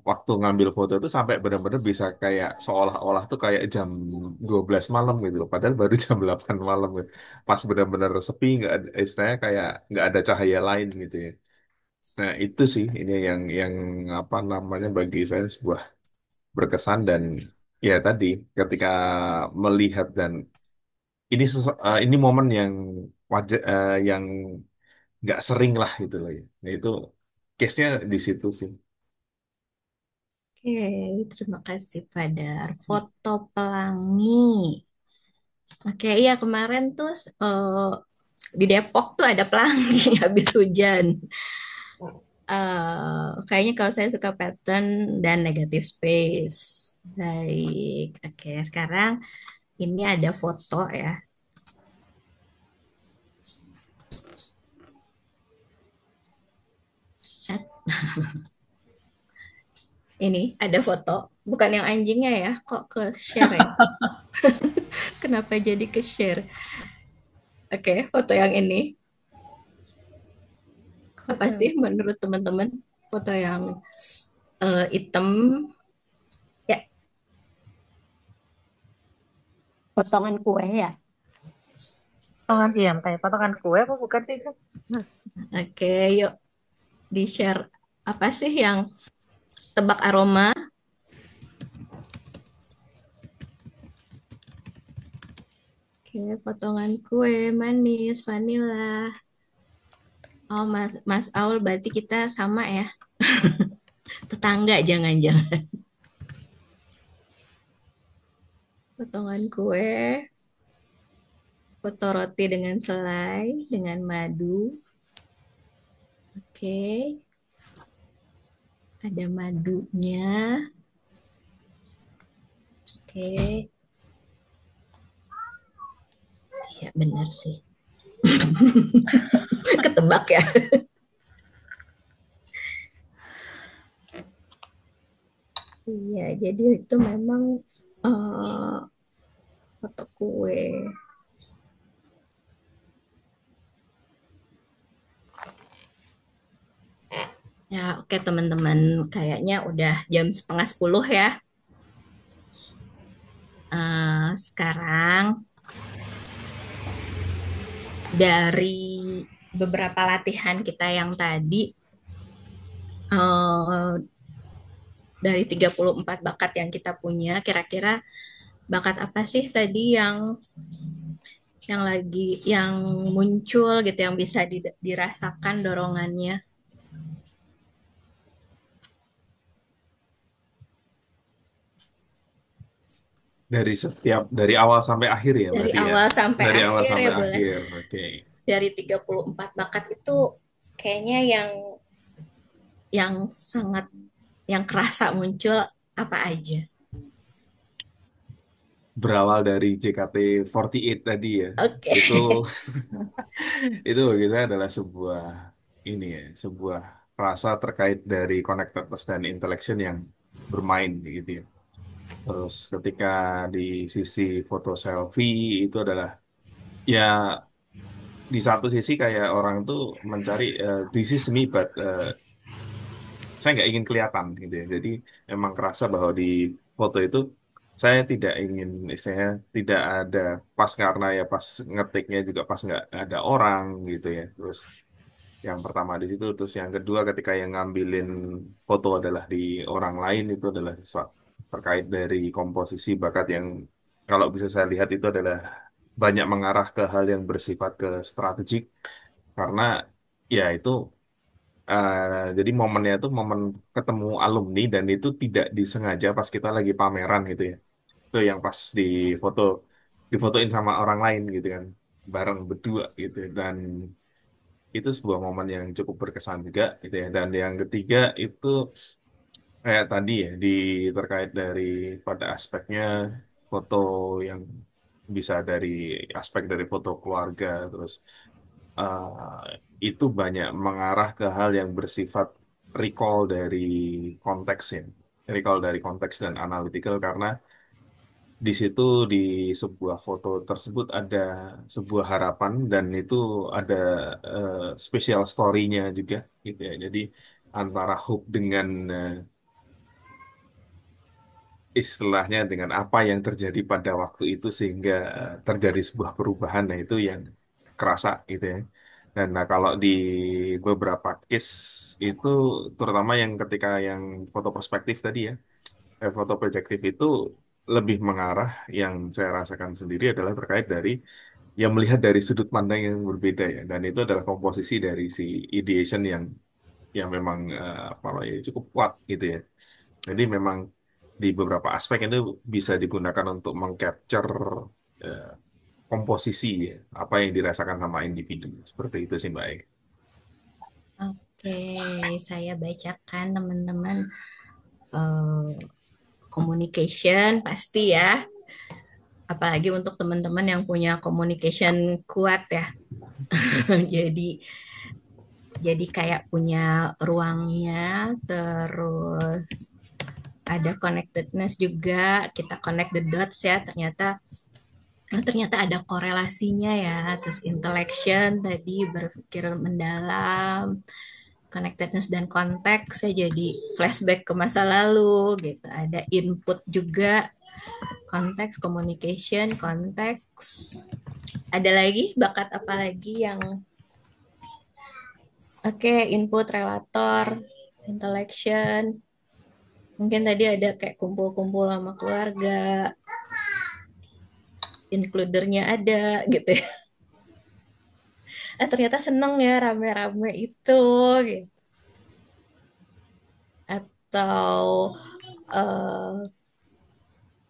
waktu ngambil foto itu sampai benar-benar bisa kayak seolah-olah tuh kayak jam 12 malam gitu loh. Padahal baru jam 8 malam gitu. Pas benar-benar sepi, nggak ada, istilahnya kayak nggak ada cahaya lain gitu ya. Nah itu sih ini yang apa namanya, bagi saya sebuah berkesan. Dan ya tadi ketika melihat dan ini momen yang wajar, yang nggak sering lah gitu loh ya. Nah, itu case-nya di situ sih. Oke, terima kasih Padar. Foto pelangi. Oke, iya kemarin tuh di Depok tuh ada pelangi habis hujan. Kayaknya kalau saya suka pattern dan negative space. Baik, oke. Sekarang ini ada foto ya. Ini ada foto, bukan yang anjingnya ya, kok ke share ya? Kenapa jadi ke share? Oke, foto yang ini. Apa sih menurut teman-teman foto yang hitam? Ya, Potongan kue ya. Potongan iya, kayak potongan kue apa bukan sih? oke, yuk di share apa sih yang tebak aroma? Oke, potongan kue manis vanila. Oh, Mas Aul berarti kita sama ya. Tetangga jangan-jangan. Potongan kue, foto roti dengan selai, dengan madu. Oke, ada madunya. Oke, ya benar sih. Ketebak ya. Iya, jadi itu memang foto kue. Ya, oke teman-teman, kayaknya udah jam setengah 10 ya. Sekarang dari beberapa latihan kita yang tadi, eh, dari 34 bakat yang kita punya, kira-kira bakat apa sih tadi yang lagi yang muncul gitu yang bisa dirasakan dorongannya Dari awal sampai akhir ya dari berarti ya. awal sampai Dari awal akhir ya sampai boleh. akhir. Oke. Dari 34 bakat itu kayaknya yang sangat yang kerasa muncul apa aja. Berawal dari JKT48 tadi ya. Oke. Itu itu bagi saya adalah sebuah ini ya, sebuah rasa terkait dari connectedness dan intellection yang bermain gitu ya. Terus ketika di sisi foto selfie itu adalah ya di satu sisi kayak orang tuh mencari this is me but saya nggak ingin kelihatan gitu ya. Jadi emang kerasa bahwa di foto itu saya tidak ingin, istilahnya tidak ada pas karena ya pas ngetiknya juga pas nggak ada orang gitu ya. Terus yang pertama di situ, terus yang kedua ketika yang ngambilin foto adalah di orang lain itu adalah sesuatu terkait dari komposisi bakat yang kalau bisa saya lihat itu adalah banyak mengarah ke hal yang bersifat ke strategik karena ya itu jadi momennya itu momen ketemu alumni dan itu tidak disengaja pas kita lagi pameran gitu ya. Itu yang pas foto difotoin sama orang lain gitu kan, bareng berdua gitu. Dan itu sebuah momen yang cukup berkesan juga gitu ya. Dan yang ketiga itu kayak tadi ya terkait dari pada aspeknya foto yang bisa dari aspek dari foto keluarga terus itu banyak mengarah ke hal yang bersifat recall dari konteks ya. Recall dari konteks dan analytical karena di situ di sebuah foto tersebut ada sebuah harapan dan itu ada special story-nya juga gitu ya. Jadi antara hope dengan istilahnya dengan apa yang terjadi pada waktu itu sehingga terjadi sebuah perubahan, nah itu yang kerasa gitu ya. Dan nah kalau di beberapa case itu terutama yang ketika yang foto perspektif tadi ya, foto proyektif itu lebih mengarah yang saya rasakan sendiri adalah terkait dari yang melihat dari sudut pandang yang berbeda ya, dan itu adalah komposisi dari si ideation yang memang apa ya, cukup kuat gitu ya. Jadi memang di beberapa aspek itu bisa digunakan untuk mengcapture eh, komposisi ya, apa yang dirasakan sama individu. Seperti itu sih Mbak Eka. Oke, saya bacakan teman-teman. Eh, communication pasti ya, apalagi untuk teman-teman yang punya communication kuat ya. Jadi kayak punya ruangnya, terus ada connectedness juga, kita connect the dots ya, ternyata ada korelasinya ya. Terus intellection tadi, berpikir mendalam, connectedness dan konteks, saya jadi flashback ke masa lalu gitu. Ada input juga, konteks, communication, konteks. Ada lagi bakat apa lagi yang oke, input, relator, intellection. Mungkin tadi ada kayak kumpul-kumpul sama keluarga, includernya ada gitu ya. Ternyata seneng ya rame-rame itu gitu. Atau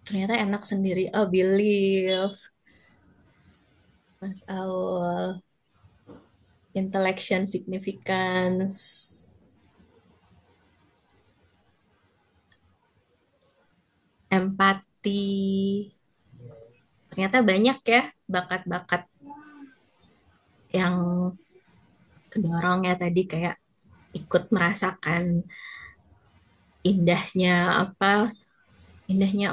ternyata enak sendiri. Oh, belief. Mas Aul, intellection, significance, empati. Ternyata banyak ya bakat-bakat yang kedorong ya tadi, kayak ikut merasakan indahnya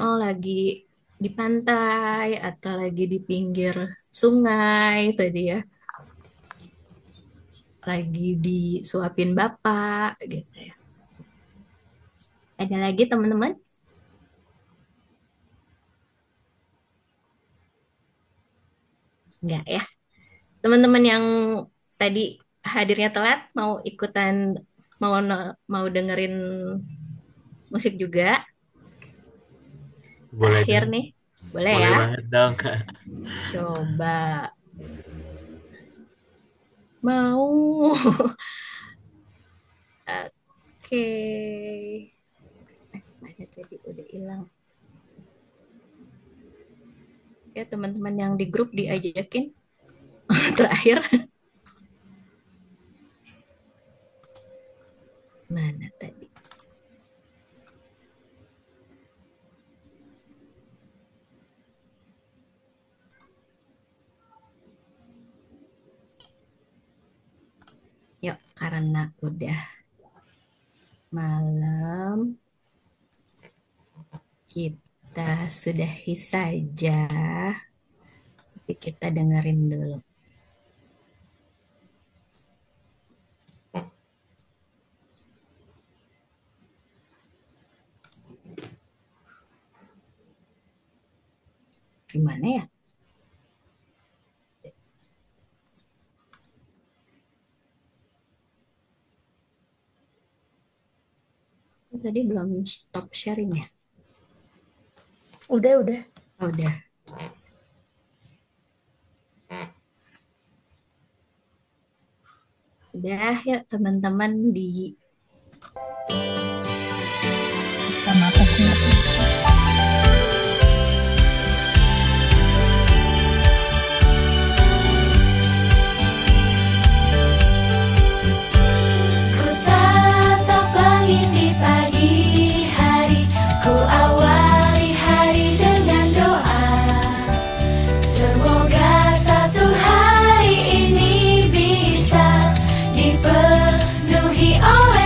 oh lagi di pantai atau lagi di pinggir sungai tadi ya, lagi disuapin bapak gitu ya. Ada lagi teman-teman? Enggak ya. Teman-teman yang tadi hadirnya telat mau ikutan, mau dengerin musik juga? Boleh Terakhir dong. nih. Boleh Boleh ya? banget dong. Coba. Mau. Oke. Mana tadi udah hilang. Ya teman-teman yang di grup diajakin. Terakhir. Mana tadi? Yuk, karena udah malam, kita sudahi saja. Tapi kita dengerin dulu. Gimana ya? Tadi belum stop sharing ya? Udah. Oh, udah. Sudah ya teman-teman di Sama apa sih? Ku tatap langit di pagi hari, ku awali hari dengan doa. Semoga satu hari ini bisa dipenuhi oleh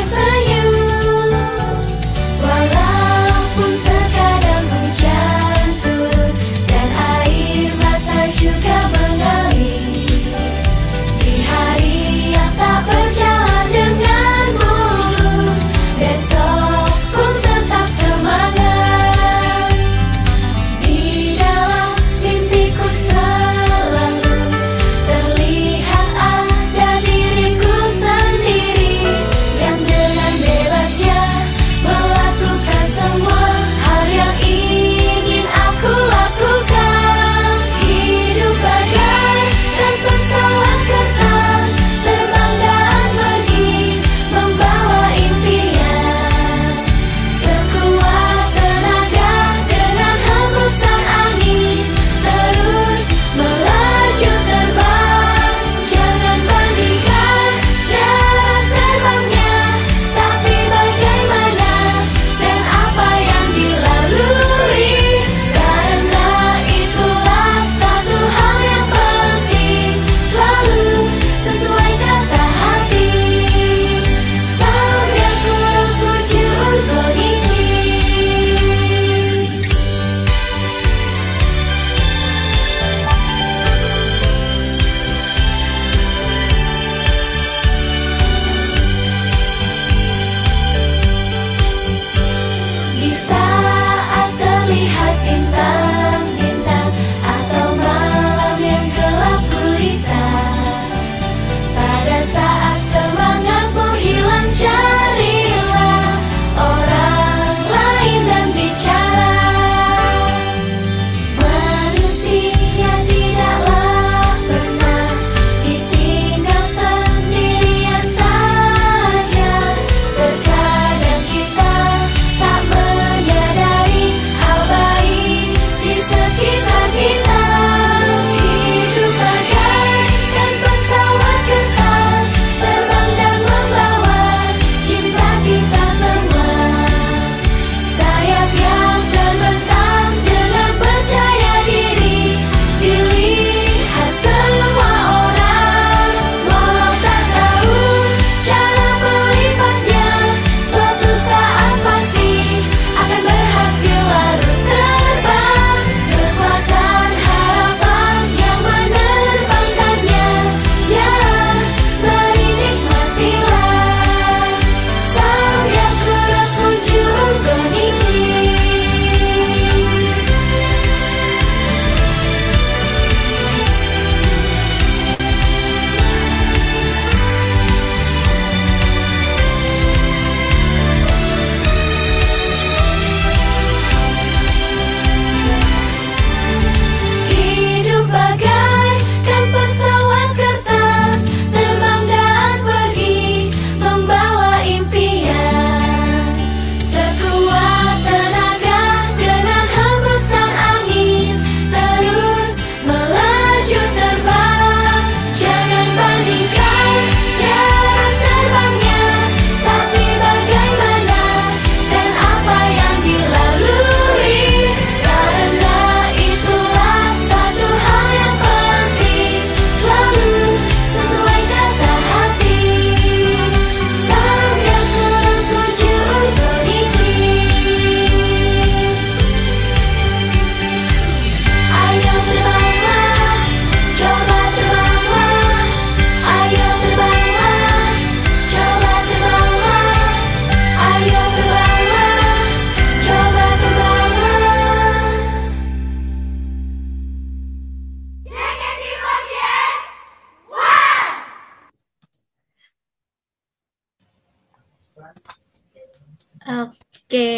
Oke,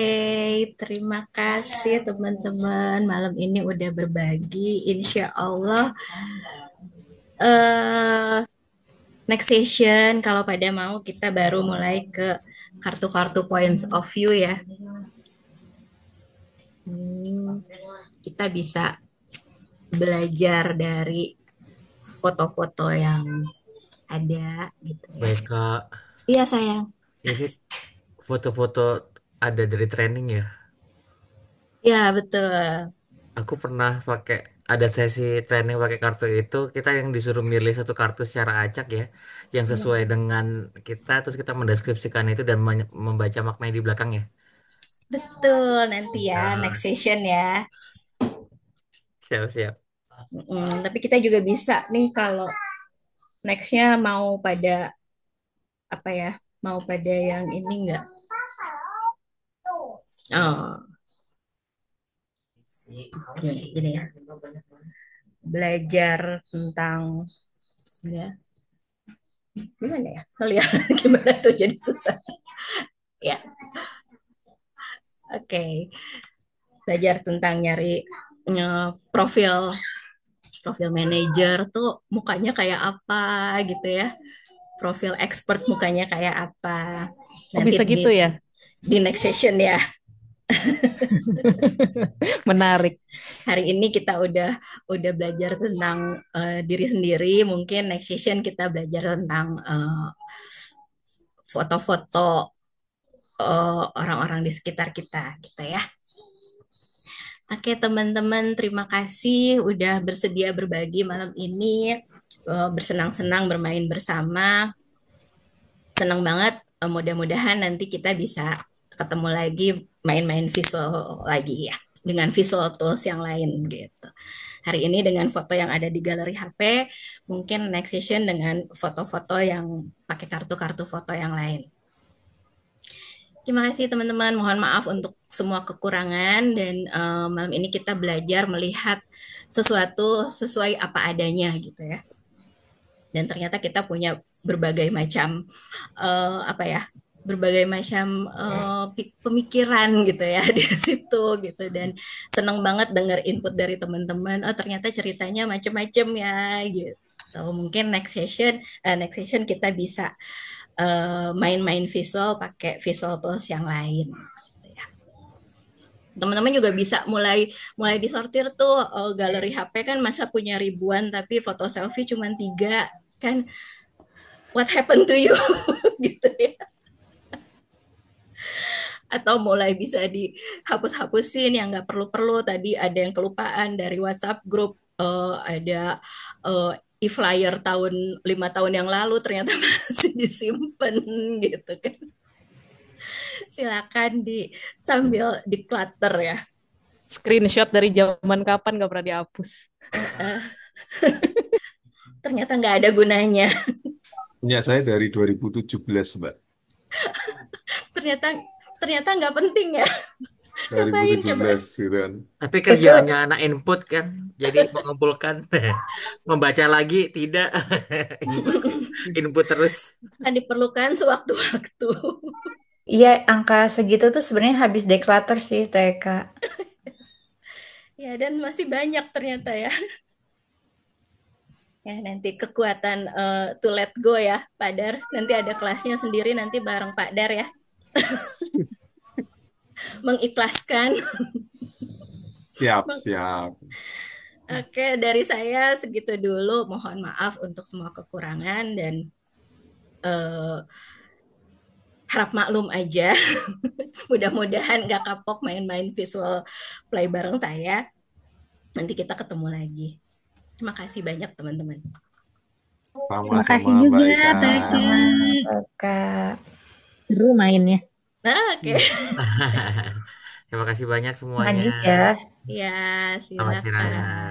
terima kasih teman-teman. Malam ini udah berbagi. Insya Allah, eh next session kalau pada mau kita baru mulai ke kartu-kartu points of view ya. Kita bisa belajar dari foto-foto yang ada gitu ya. Baik, Kak. Iya sayang. Ini foto-foto ada dari training ya. Ya betul. Aku pernah ada sesi training pakai kartu itu, kita yang disuruh milih satu kartu secara acak ya, yang sesuai dengan kita, terus kita mendeskripsikan itu dan membaca makna di belakangnya. Betul nanti ya Ah, next session ya. siap-siap. Tapi kita juga bisa nih kalau nextnya mau pada apa ya? Mau pada yang ini enggak? Oh, gini ya. Belajar tentang ya. Gimana ya? Lihat gimana tuh jadi susah. Ya, oke. Belajar tentang nyari profil profil manager tuh mukanya kayak apa gitu ya. Profil expert mukanya kayak apa. Oh, Nanti bisa gitu ya? di next session ya. Menarik. Hari ini kita udah belajar tentang diri sendiri. Mungkin next session kita belajar tentang foto-foto orang-orang di sekitar kita gitu ya. Oke teman-teman, terima kasih udah bersedia berbagi malam ini. Bersenang-senang bermain bersama. Senang banget. Mudah-mudahan nanti kita bisa ketemu lagi main-main visual lagi ya dengan visual tools yang lain gitu. Hari ini dengan foto yang ada di galeri HP, mungkin next session dengan foto-foto yang pakai kartu-kartu foto yang lain. Terima kasih teman-teman. Mohon maaf untuk semua kekurangan dan malam ini kita belajar melihat sesuatu sesuai apa adanya gitu ya. Dan ternyata kita punya berbagai macam apa ya? Berbagai macam pemikiran gitu ya di situ gitu dan seneng banget dengar input dari teman-teman. Oh ternyata ceritanya macam-macam ya gitu. Mungkin next session kita bisa main-main visual pakai visual tools yang lain. Teman-teman juga bisa mulai disortir tuh galeri HP kan masa punya ribuan tapi foto selfie cuma 3 kan what happened to you gitu ya. Atau mulai bisa dihapus-hapusin yang nggak perlu-perlu. Tadi ada yang kelupaan dari WhatsApp grup, ada e-flyer 5 tahun yang lalu ternyata masih disimpan gitu kan. Silakan sambil declutter ya. Screenshot dari zaman kapan nggak pernah dihapus. Ternyata nggak ada gunanya. Punya saya dari 2017, Mbak. ternyata nggak penting ya. Ngapain coba? 2017 gitu kan. Tapi kerjaannya anak input kan, jadi mengumpulkan, membaca lagi tidak, input terus. Kan diperlukan sewaktu-waktu. Iya, angka segitu tuh sebenarnya habis declutter sih, TK. Ya, dan masih banyak ternyata ya. Ya, nanti kekuatan to let go ya, Pak Dar. Nanti ada kelasnya sendiri nanti bareng Pak Dar ya. Mengikhlaskan. Siap. Oke, dari saya segitu dulu. Mohon maaf untuk semua kekurangan dan harap maklum aja. Mudah-mudahan gak kapok main-main visual play bareng saya. Nanti kita ketemu lagi. Terima kasih banyak teman-teman. Terima kasih juga TK. Kak. Seru mainnya. Nah, oke. Terima kasih banyak semuanya. Lanjut ya. Ya, Selamat istirahat. silakan.